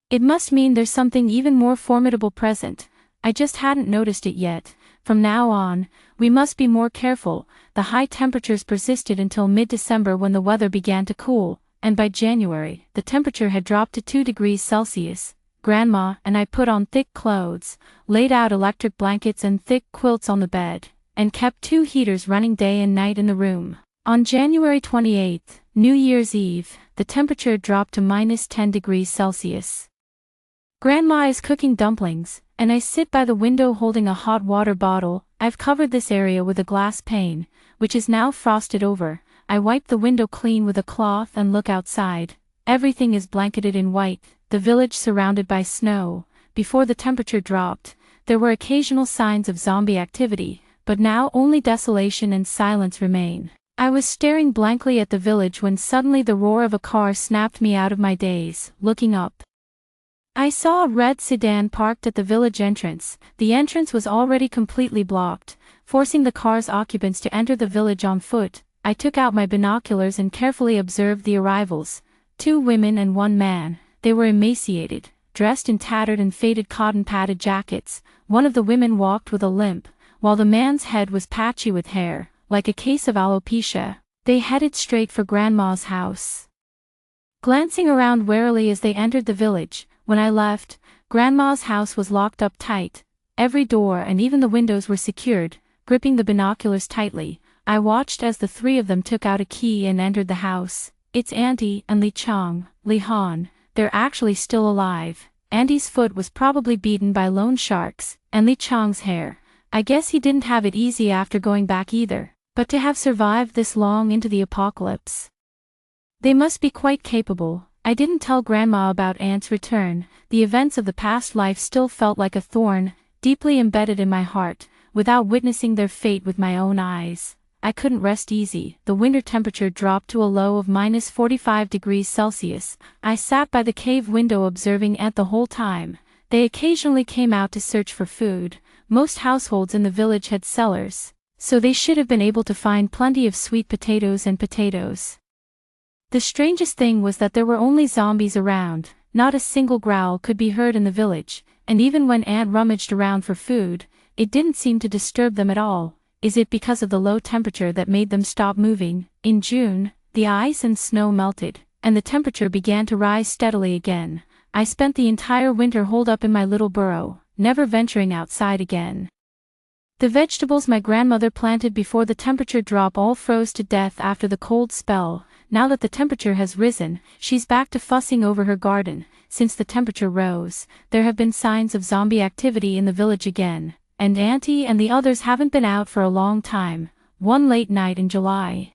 it must mean there's something even more formidable present. I just hadn't noticed it yet. From now on, we must be more careful. The high temperatures persisted until mid-December when the weather began to cool, and by January, the temperature had dropped to 2 degrees Celsius. Grandma and I put on thick clothes, laid out electric blankets and thick quilts on the bed, and kept 2 heaters running day and night in the room. On January 28th, New Year's Eve, the temperature dropped to -10 degrees Celsius. Grandma is cooking dumplings, and I sit by the window holding a hot water bottle. I've covered this area with a glass pane, which is now frosted over. I wipe the window clean with a cloth and look outside. Everything is blanketed in white, the village surrounded by snow. Before the temperature dropped, there were occasional signs of zombie activity, but now only desolation and silence remain. I was staring blankly at the village when suddenly the roar of a car snapped me out of my daze. Looking up, I saw a red sedan parked at the village entrance. The entrance was already completely blocked, forcing the car's occupants to enter the village on foot. I took out my binoculars and carefully observed the arrivals. 2 women and 1 man. They were emaciated, dressed in tattered and faded cotton-padded jackets. One of the women walked with a limp, while the man's head was patchy with hair, like a case of alopecia. They headed straight for Grandma's house. Glancing around warily as they entered the village, when I left, Grandma's house was locked up tight. Every door and even the windows were secured. Gripping the binoculars tightly, I watched as the 3 of them took out a key and entered the house. It's Auntie and Li Chang, Li Han. They're actually still alive. Auntie's foot was probably beaten by loan sharks, and Li Chang's hair. I guess he didn't have it easy after going back either. But to have survived this long into the apocalypse, they must be quite capable. I didn't tell Grandma about Aunt's return. The events of the past life still felt like a thorn, deeply embedded in my heart. Without witnessing their fate with my own eyes, I couldn't rest easy. The winter temperature dropped to a low of -45 degrees Celsius. I sat by the cave window observing Aunt the whole time. They occasionally came out to search for food. Most households in the village had cellars, so they should have been able to find plenty of sweet potatoes and potatoes. The strangest thing was that there were only zombies around. Not a single growl could be heard in the village, and even when Aunt rummaged around for food, it didn't seem to disturb them at all. Is it because of the low temperature that made them stop moving? In June, the ice and snow melted, and the temperature began to rise steadily again. I spent the entire winter holed up in my little burrow, never venturing outside again. The vegetables my grandmother planted before the temperature drop all froze to death after the cold spell. Now that the temperature has risen, she's back to fussing over her garden. Since the temperature rose, there have been signs of zombie activity in the village again, and Auntie and the others haven't been out for a long time. One late night in July,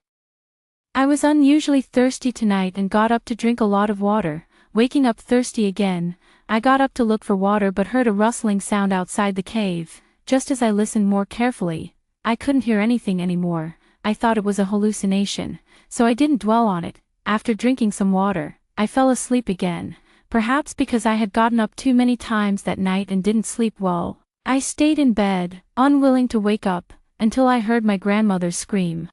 I was unusually thirsty tonight and got up to drink a lot of water. Waking up thirsty again, I got up to look for water but heard a rustling sound outside the cave. Just as I listened more carefully, I couldn't hear anything anymore. I thought it was a hallucination, so I didn't dwell on it. After drinking some water, I fell asleep again. perhaps because I had gotten up too many times that night and didn't sleep well. I stayed in bed, unwilling to wake up, until I heard my grandmother scream.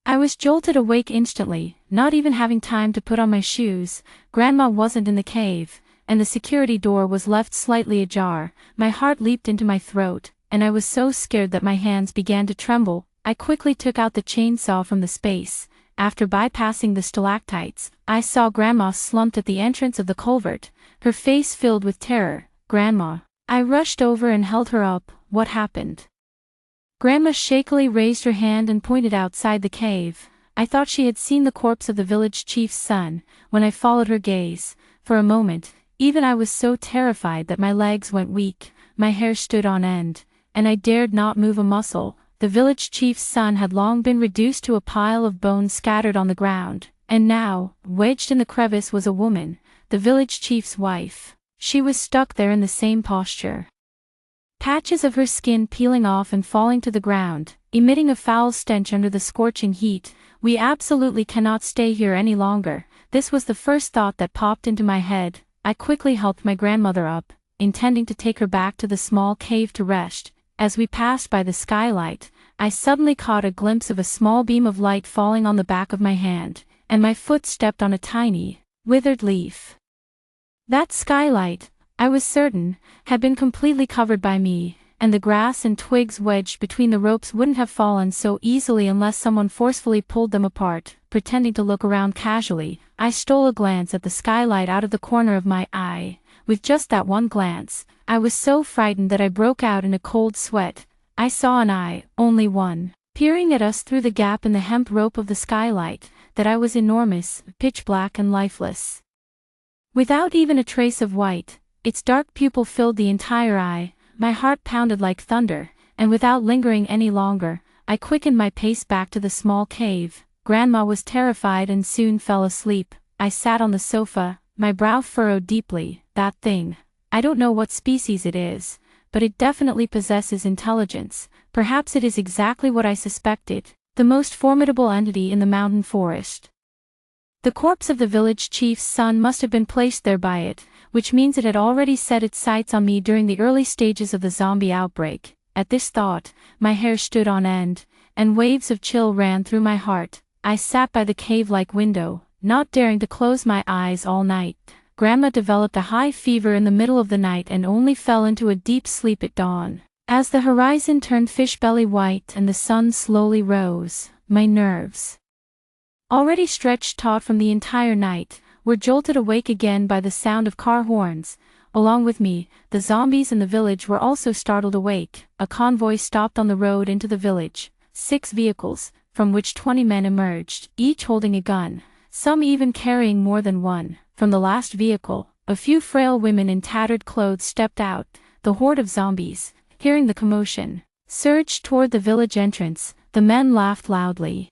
I was jolted awake instantly, not even having time to put on my shoes. Grandma wasn't in the cave, and the security door was left slightly ajar. My heart leaped into my throat, and I was so scared that my hands began to tremble. I quickly took out the chainsaw from the space. After bypassing the stalactites, I saw Grandma slumped at the entrance of the culvert, her face filled with terror. "Grandma." I rushed over and held her up. "What happened?" Grandma shakily raised her hand and pointed outside the cave. I thought she had seen the corpse of the village chief's son. When I followed her gaze, for a moment, even I was so terrified that my legs went weak, my hair stood on end, and I dared not move a muscle. The village chief's son had long been reduced to a pile of bones scattered on the ground, and now, wedged in the crevice was a woman, the village chief's wife. She was stuck there in the same posture, patches of her skin peeling off and falling to the ground, emitting a foul stench under the scorching heat. "We absolutely cannot stay here any longer." This was the first thought that popped into my head. I quickly helped my grandmother up, intending to take her back to the small cave to rest. As we passed by the skylight, I suddenly caught a glimpse of a small beam of light falling on the back of my hand, and my foot stepped on a tiny, withered leaf. That skylight, I was certain, had been completely covered by me, and the grass and twigs wedged between the ropes wouldn't have fallen so easily unless someone forcefully pulled them apart. Pretending to look around casually, I stole a glance at the skylight out of the corner of my eye. With just that one glance, I was so frightened that I broke out in a cold sweat. I saw an eye, only one, peering at us through the gap in the hemp rope of the skylight. That eye was enormous, pitch black and lifeless. Without even a trace of white, its dark pupil filled the entire eye. My heart pounded like thunder, and without lingering any longer, I quickened my pace back to the small cave. Grandma was terrified and soon fell asleep. I sat on the sofa, my brow furrowed deeply. That thing, I don't know what species it is, but it definitely possesses intelligence. Perhaps it is exactly what I suspected, the most formidable entity in the mountain forest. The corpse of the village chief's son must have been placed there by it, which means it had already set its sights on me during the early stages of the zombie outbreak. At this thought, my hair stood on end, and waves of chill ran through my heart. I sat by the cave-like window, not daring to close my eyes all night. Grandma developed a high fever in the middle of the night and only fell into a deep sleep at dawn. As the horizon turned fish-belly white and the sun slowly rose, my nerves, already stretched taut from the entire night, were jolted awake again by the sound of car horns. Along with me, the zombies in the village were also startled awake. A convoy stopped on the road into the village. 6 vehicles, from which 20 men emerged, each holding a gun, some even carrying more than one. From the last vehicle, a few frail women in tattered clothes stepped out. The horde of zombies, hearing the commotion, surged toward the village entrance. The men laughed loudly,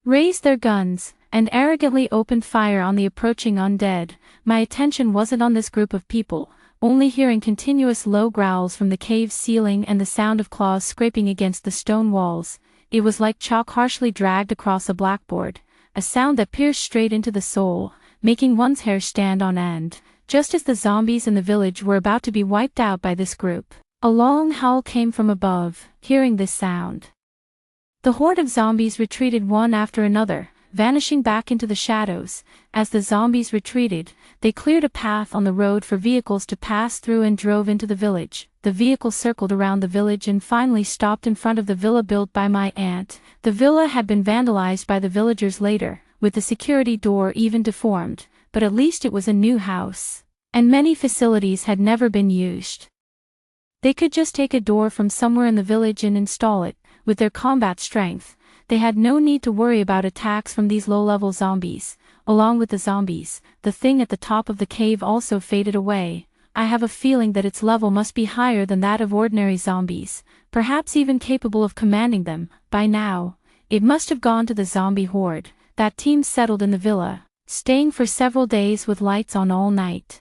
raised their guns, and arrogantly opened fire on the approaching undead. My attention wasn't on this group of people, only hearing continuous low growls from the cave's ceiling and the sound of claws scraping against the stone walls. It was like chalk harshly dragged across a blackboard, a sound that pierced straight into the soul, making one's hair stand on end. Just as the zombies in the village were about to be wiped out by this group, a long howl came from above. Hearing this sound, the horde of zombies retreated one after another, vanishing back into the shadows. As the zombies retreated, they cleared a path on the road for vehicles to pass through and drove into the village. The vehicle circled around the village and finally stopped in front of the villa built by my aunt. The villa had been vandalized by the villagers later, with the security door even deformed, but at least it was a new house, and many facilities had never been used. They could just take a door from somewhere in the village and install it. With their combat strength, they had no need to worry about attacks from these low-level zombies. Along with the zombies, the thing at the top of the cave also faded away. I have a feeling that its level must be higher than that of ordinary zombies, perhaps even capable of commanding them. By now, it must have gone to the zombie horde. That team settled in the villa, staying for several days with lights on all night,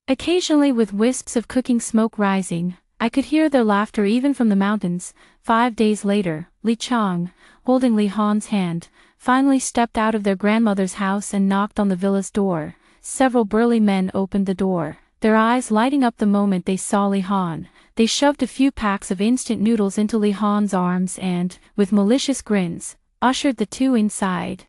occasionally with wisps of cooking smoke rising. I could hear their laughter even from the mountains. 5 days later, Li Chang, holding Li Han's hand, finally stepped out of their grandmother's house and knocked on the villa's door. several burly men opened the door, their eyes lighting up the moment they saw Li Han. They shoved a few packs of instant noodles into Li Han's arms and, with malicious grins, ushered the two inside.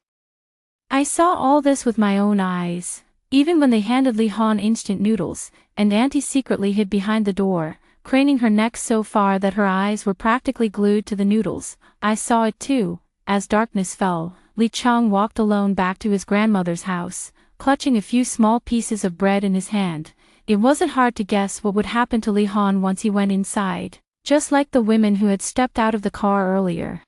I saw all this with my own eyes. Even when they handed Li Han instant noodles, and Auntie secretly hid behind the door, craning her neck so far that her eyes were practically glued to the noodles, I saw it too. As darkness fell, Li Chang walked alone back to his grandmother's house, clutching a few small pieces of bread in his hand. It wasn't hard to guess what would happen to Li Han once he went inside, just like the women who had stepped out of the car earlier.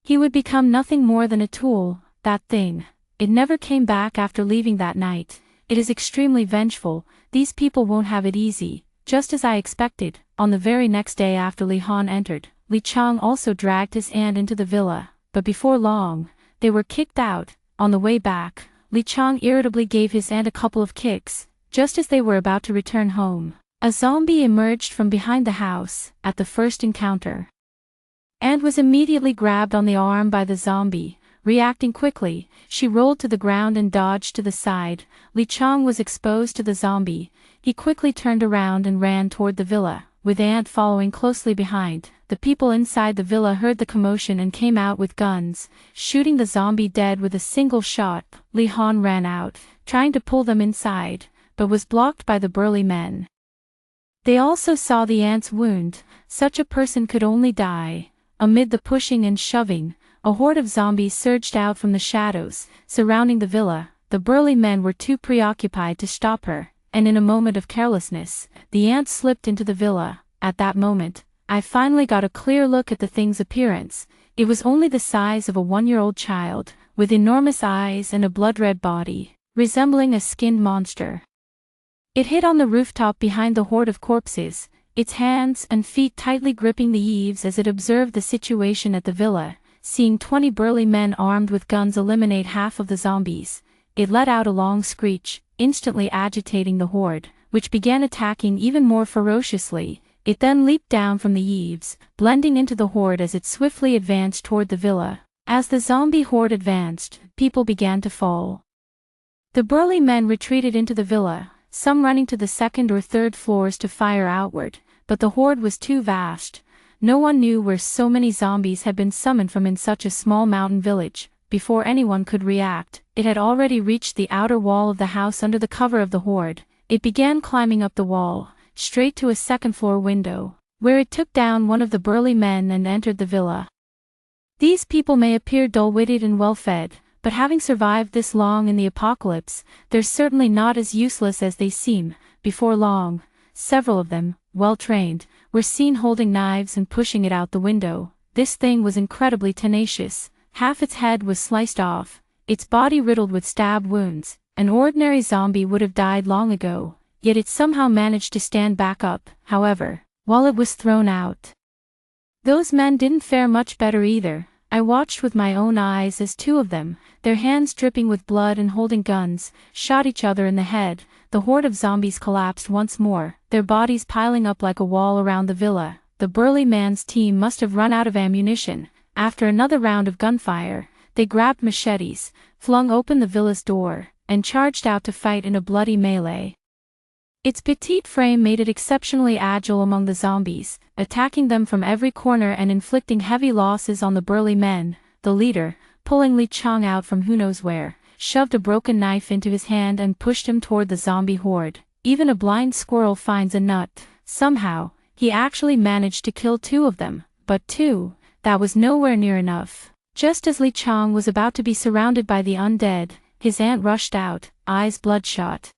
He would become nothing more than a tool, that thing. It never came back after leaving that night. It is extremely vengeful. These people won't have it easy. Just as I expected, on the very next day after Li Han entered, Li Chang also dragged his aunt into the villa, but before long, they were kicked out. On the way back, Li Chang irritably gave his aunt a couple of kicks. Just as they were about to return home, a zombie emerged from behind the house. At the first encounter, Aunt was immediately grabbed on the arm by the zombie. Reacting quickly, she rolled to the ground and dodged to the side. Li Chang was exposed to the zombie. He quickly turned around and ran toward the villa, with Aunt following closely behind. The people inside the villa heard the commotion and came out with guns, shooting the zombie dead with a single shot. Li Han ran out, trying to pull them inside, but was blocked by the burly men. They also saw the aunt's wound. Such a person could only die. Amid the pushing and shoving, a horde of zombies surged out from the shadows, surrounding the villa. The burly men were too preoccupied to stop her, and in a moment of carelessness, the aunt slipped into the villa. At that moment, I finally got a clear look at the thing's appearance. It was only the size of a 1-year-old child, with enormous eyes and a blood-red body, resembling a skinned monster. It hid on the rooftop behind the horde of corpses, its hands and feet tightly gripping the eaves as it observed the situation at the villa. Seeing 20 burly men armed with guns eliminate half of the zombies, it let out a long screech, instantly agitating the horde, which began attacking even more ferociously. It then leaped down from the eaves, blending into the horde as it swiftly advanced toward the villa. As the zombie horde advanced, people began to fall. The burly men retreated into the villa, some running to the second or third floors to fire outward, but the horde was too vast. No one knew where so many zombies had been summoned from in such a small mountain village. Before anyone could react, it had already reached the outer wall of the house under the cover of the horde. It began climbing up the wall, straight to a second-floor window, where it took down one of the burly men and entered the villa. These people may appear dull-witted and well-fed, but having survived this long in the apocalypse, they're certainly not as useless as they seem. Before long, several of them, well-trained, were seen holding knives and pushing it out the window. This thing was incredibly tenacious. Half its head was sliced off, its body riddled with stab wounds. An ordinary zombie would have died long ago, yet it somehow managed to stand back up. However, while it was thrown out, those men didn't fare much better either. I watched with my own eyes as two of them, their hands dripping with blood and holding guns, shot each other in the head. The horde of zombies collapsed once more, their bodies piling up like a wall around the villa. The burly man's team must have run out of ammunition. After another round of gunfire, they grabbed machetes, flung open the villa's door, and charged out to fight in a bloody melee. Its petite frame made it exceptionally agile among the zombies, attacking them from every corner and inflicting heavy losses on the burly men. The leader, pulling Li Chang out from who knows where, shoved a broken knife into his hand and pushed him toward the zombie horde. Even a blind squirrel finds a nut. Somehow, he actually managed to kill 2 of them, but 2, that was nowhere near enough. Just as Li Chang was about to be surrounded by the undead, his aunt rushed out, eyes bloodshot,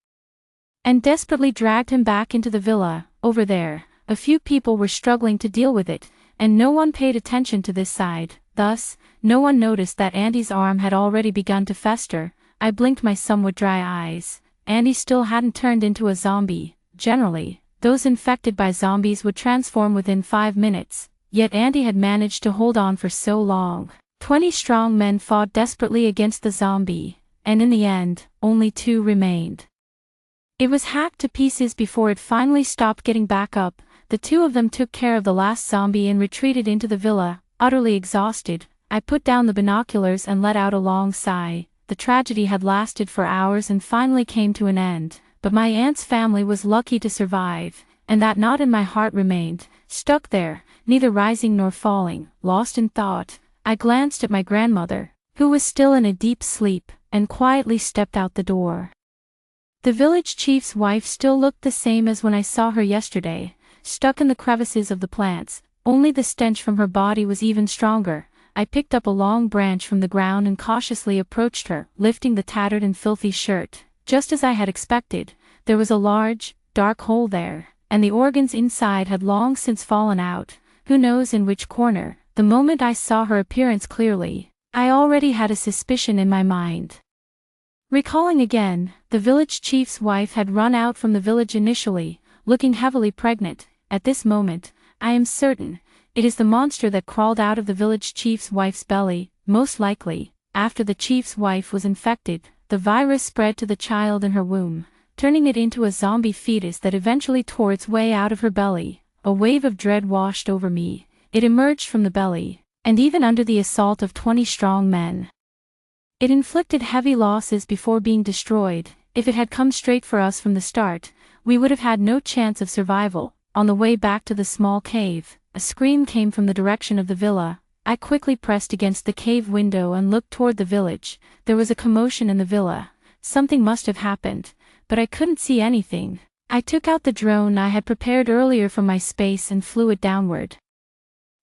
and desperately dragged him back into the villa. Over there, a few people were struggling to deal with it, and no one paid attention to this side. Thus, no one noticed that Andy's arm had already begun to fester. I blinked my somewhat dry eyes. Andy still hadn't turned into a zombie. Generally, those infected by zombies would transform within 5 minutes, yet Andy had managed to hold on for so long. 20 strong men fought desperately against the zombie, and in the end, only 2 remained. It was hacked to pieces before it finally stopped getting back up. The 2 of them took care of the last zombie and retreated into the villa, utterly exhausted. I put down the binoculars and let out a long sigh. the tragedy had lasted for hours and finally came to an end, but my aunt's family was lucky to survive, and that knot in my heart remained, stuck there, neither rising nor falling. Lost in thought, I glanced at my grandmother, who was still in a deep sleep, and quietly stepped out the door. The village chief's wife still looked the same as when I saw her yesterday, stuck in the crevices of the plants, only the stench from her body was even stronger. I picked up a long branch from the ground and cautiously approached her, lifting the tattered and filthy shirt. Just as I had expected, there was a large, dark hole there, and the organs inside had long since fallen out, who knows in which corner. The moment I saw her appearance clearly, I already had a suspicion in my mind. Recalling again, the village chief's wife had run out from the village initially, looking heavily pregnant. At this moment, I am certain, it is the monster that crawled out of the village chief's wife's belly. Most likely, after the chief's wife was infected, the virus spread to the child in her womb, turning it into a zombie fetus that eventually tore its way out of her belly. A wave of dread washed over me. It emerged from the belly, and even under the assault of 20 strong men, it inflicted heavy losses before being destroyed. If it had come straight for us from the start, we would have had no chance of survival. On the way back to the small cave, a scream came from the direction of the villa. I quickly pressed against the cave window and looked toward the village. There was a commotion in the villa. Something must have happened, but I couldn't see anything. I took out the drone I had prepared earlier from my space and flew it downward.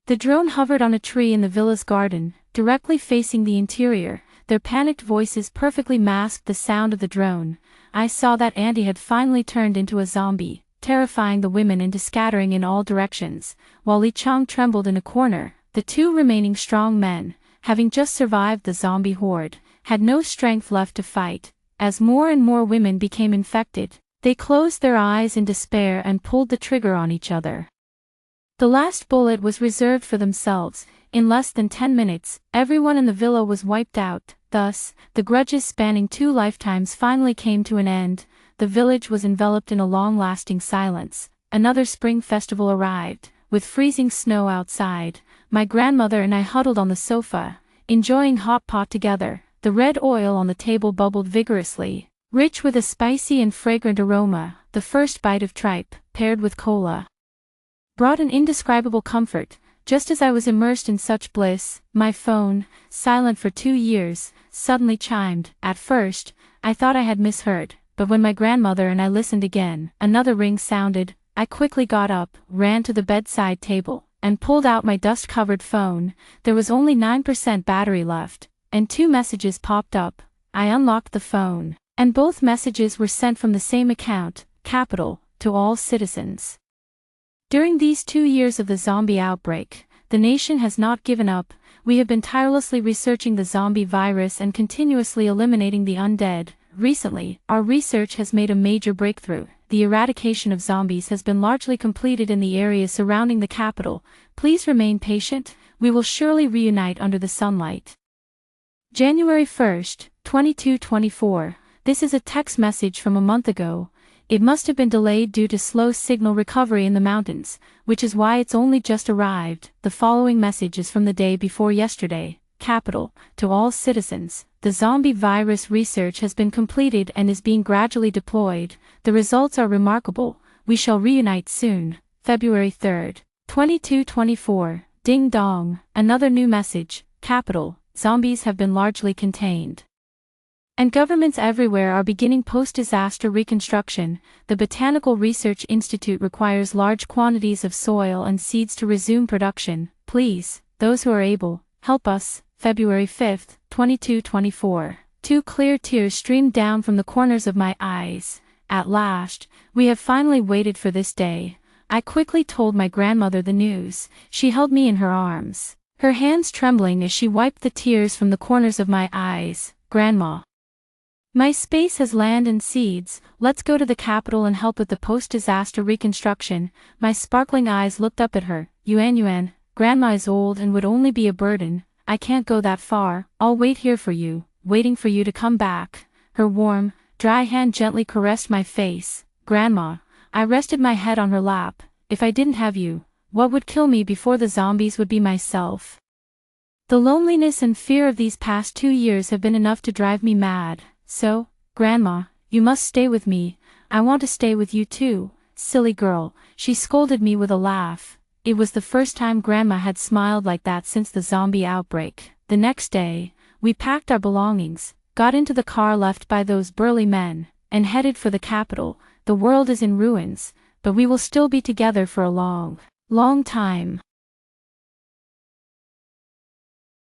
The drone hovered on a tree in the villa's garden, directly facing the interior. Their panicked voices perfectly masked the sound of the drone. I saw that Auntie had finally turned into a zombie, terrifying the women into scattering in all directions, while Li Chang trembled in a corner. The two remaining strong men, having just survived the zombie horde, had no strength left to fight. As more and more women became infected, they closed their eyes in despair and pulled the trigger on each other. The last bullet was reserved for themselves. In less than 10 minutes, everyone in the villa was wiped out. Thus, the grudges spanning 2 lifetimes finally came to an end. The village was enveloped in a long-lasting silence. Another spring festival arrived, with freezing snow outside. My grandmother and I huddled on the sofa, enjoying hot pot together. The red oil on the table bubbled vigorously, rich with a spicy and fragrant aroma. The first bite of tripe, paired with cola, brought an indescribable comfort. Just as I was immersed in such bliss, my phone, silent for 2 years, suddenly chimed. At first, I thought I had misheard, but when my grandmother and I listened again, another ring sounded. I quickly got up, ran to the bedside table, and pulled out my dust-covered phone. There was only 9% battery left, and 2 messages popped up. I unlocked the phone, and both messages were sent from the same account, capital, to all citizens. During these 2 years of the zombie outbreak, the nation has not given up. We have been tirelessly researching the zombie virus and continuously eliminating the undead. Recently, our research has made a major breakthrough. The eradication of zombies has been largely completed in the areas surrounding the capital. Please remain patient, we will surely reunite under the sunlight. January 1st, 2224. This is a text message from a month ago. It must have been delayed due to slow signal recovery in the mountains, which is why it's only just arrived. The following message is from the day before yesterday. Capital, to all citizens, the zombie virus research has been completed and is being gradually deployed. The results are remarkable. We shall reunite soon. February 3rd, 2224. Ding dong, another new message. Capital, zombies have been largely contained, and governments everywhere are beginning post-disaster reconstruction. The Botanical Research Institute requires large quantities of soil and seeds to resume production. Please, those who are able, help us. February 5th, 2224. 2 clear tears streamed down from the corners of my eyes. At last, we have finally waited for this day. I quickly told my grandmother the news. She held me in her arms, her hands trembling as she wiped the tears from the corners of my eyes. Grandma, my space has land and seeds. Let's go to the capital and help with the post-disaster reconstruction. My sparkling eyes looked up at her. Yuan, Grandma is old and would only be a burden. I can't go that far. I'll wait here for you, waiting for you to come back. Her warm, dry hand gently caressed my face. Grandma, I rested my head on her lap. If I didn't have you, what would kill me before the zombies would be myself? The loneliness and fear of these past 2 years have been enough to drive me mad. So, Grandma, you must stay with me. I want to stay with you too, silly girl, she scolded me with a laugh. It was the first time Grandma had smiled like that since the zombie outbreak. The next day, we packed our belongings, got into the car left by those burly men, and headed for the capital. The world is in ruins, but we will still be together for a long, long time.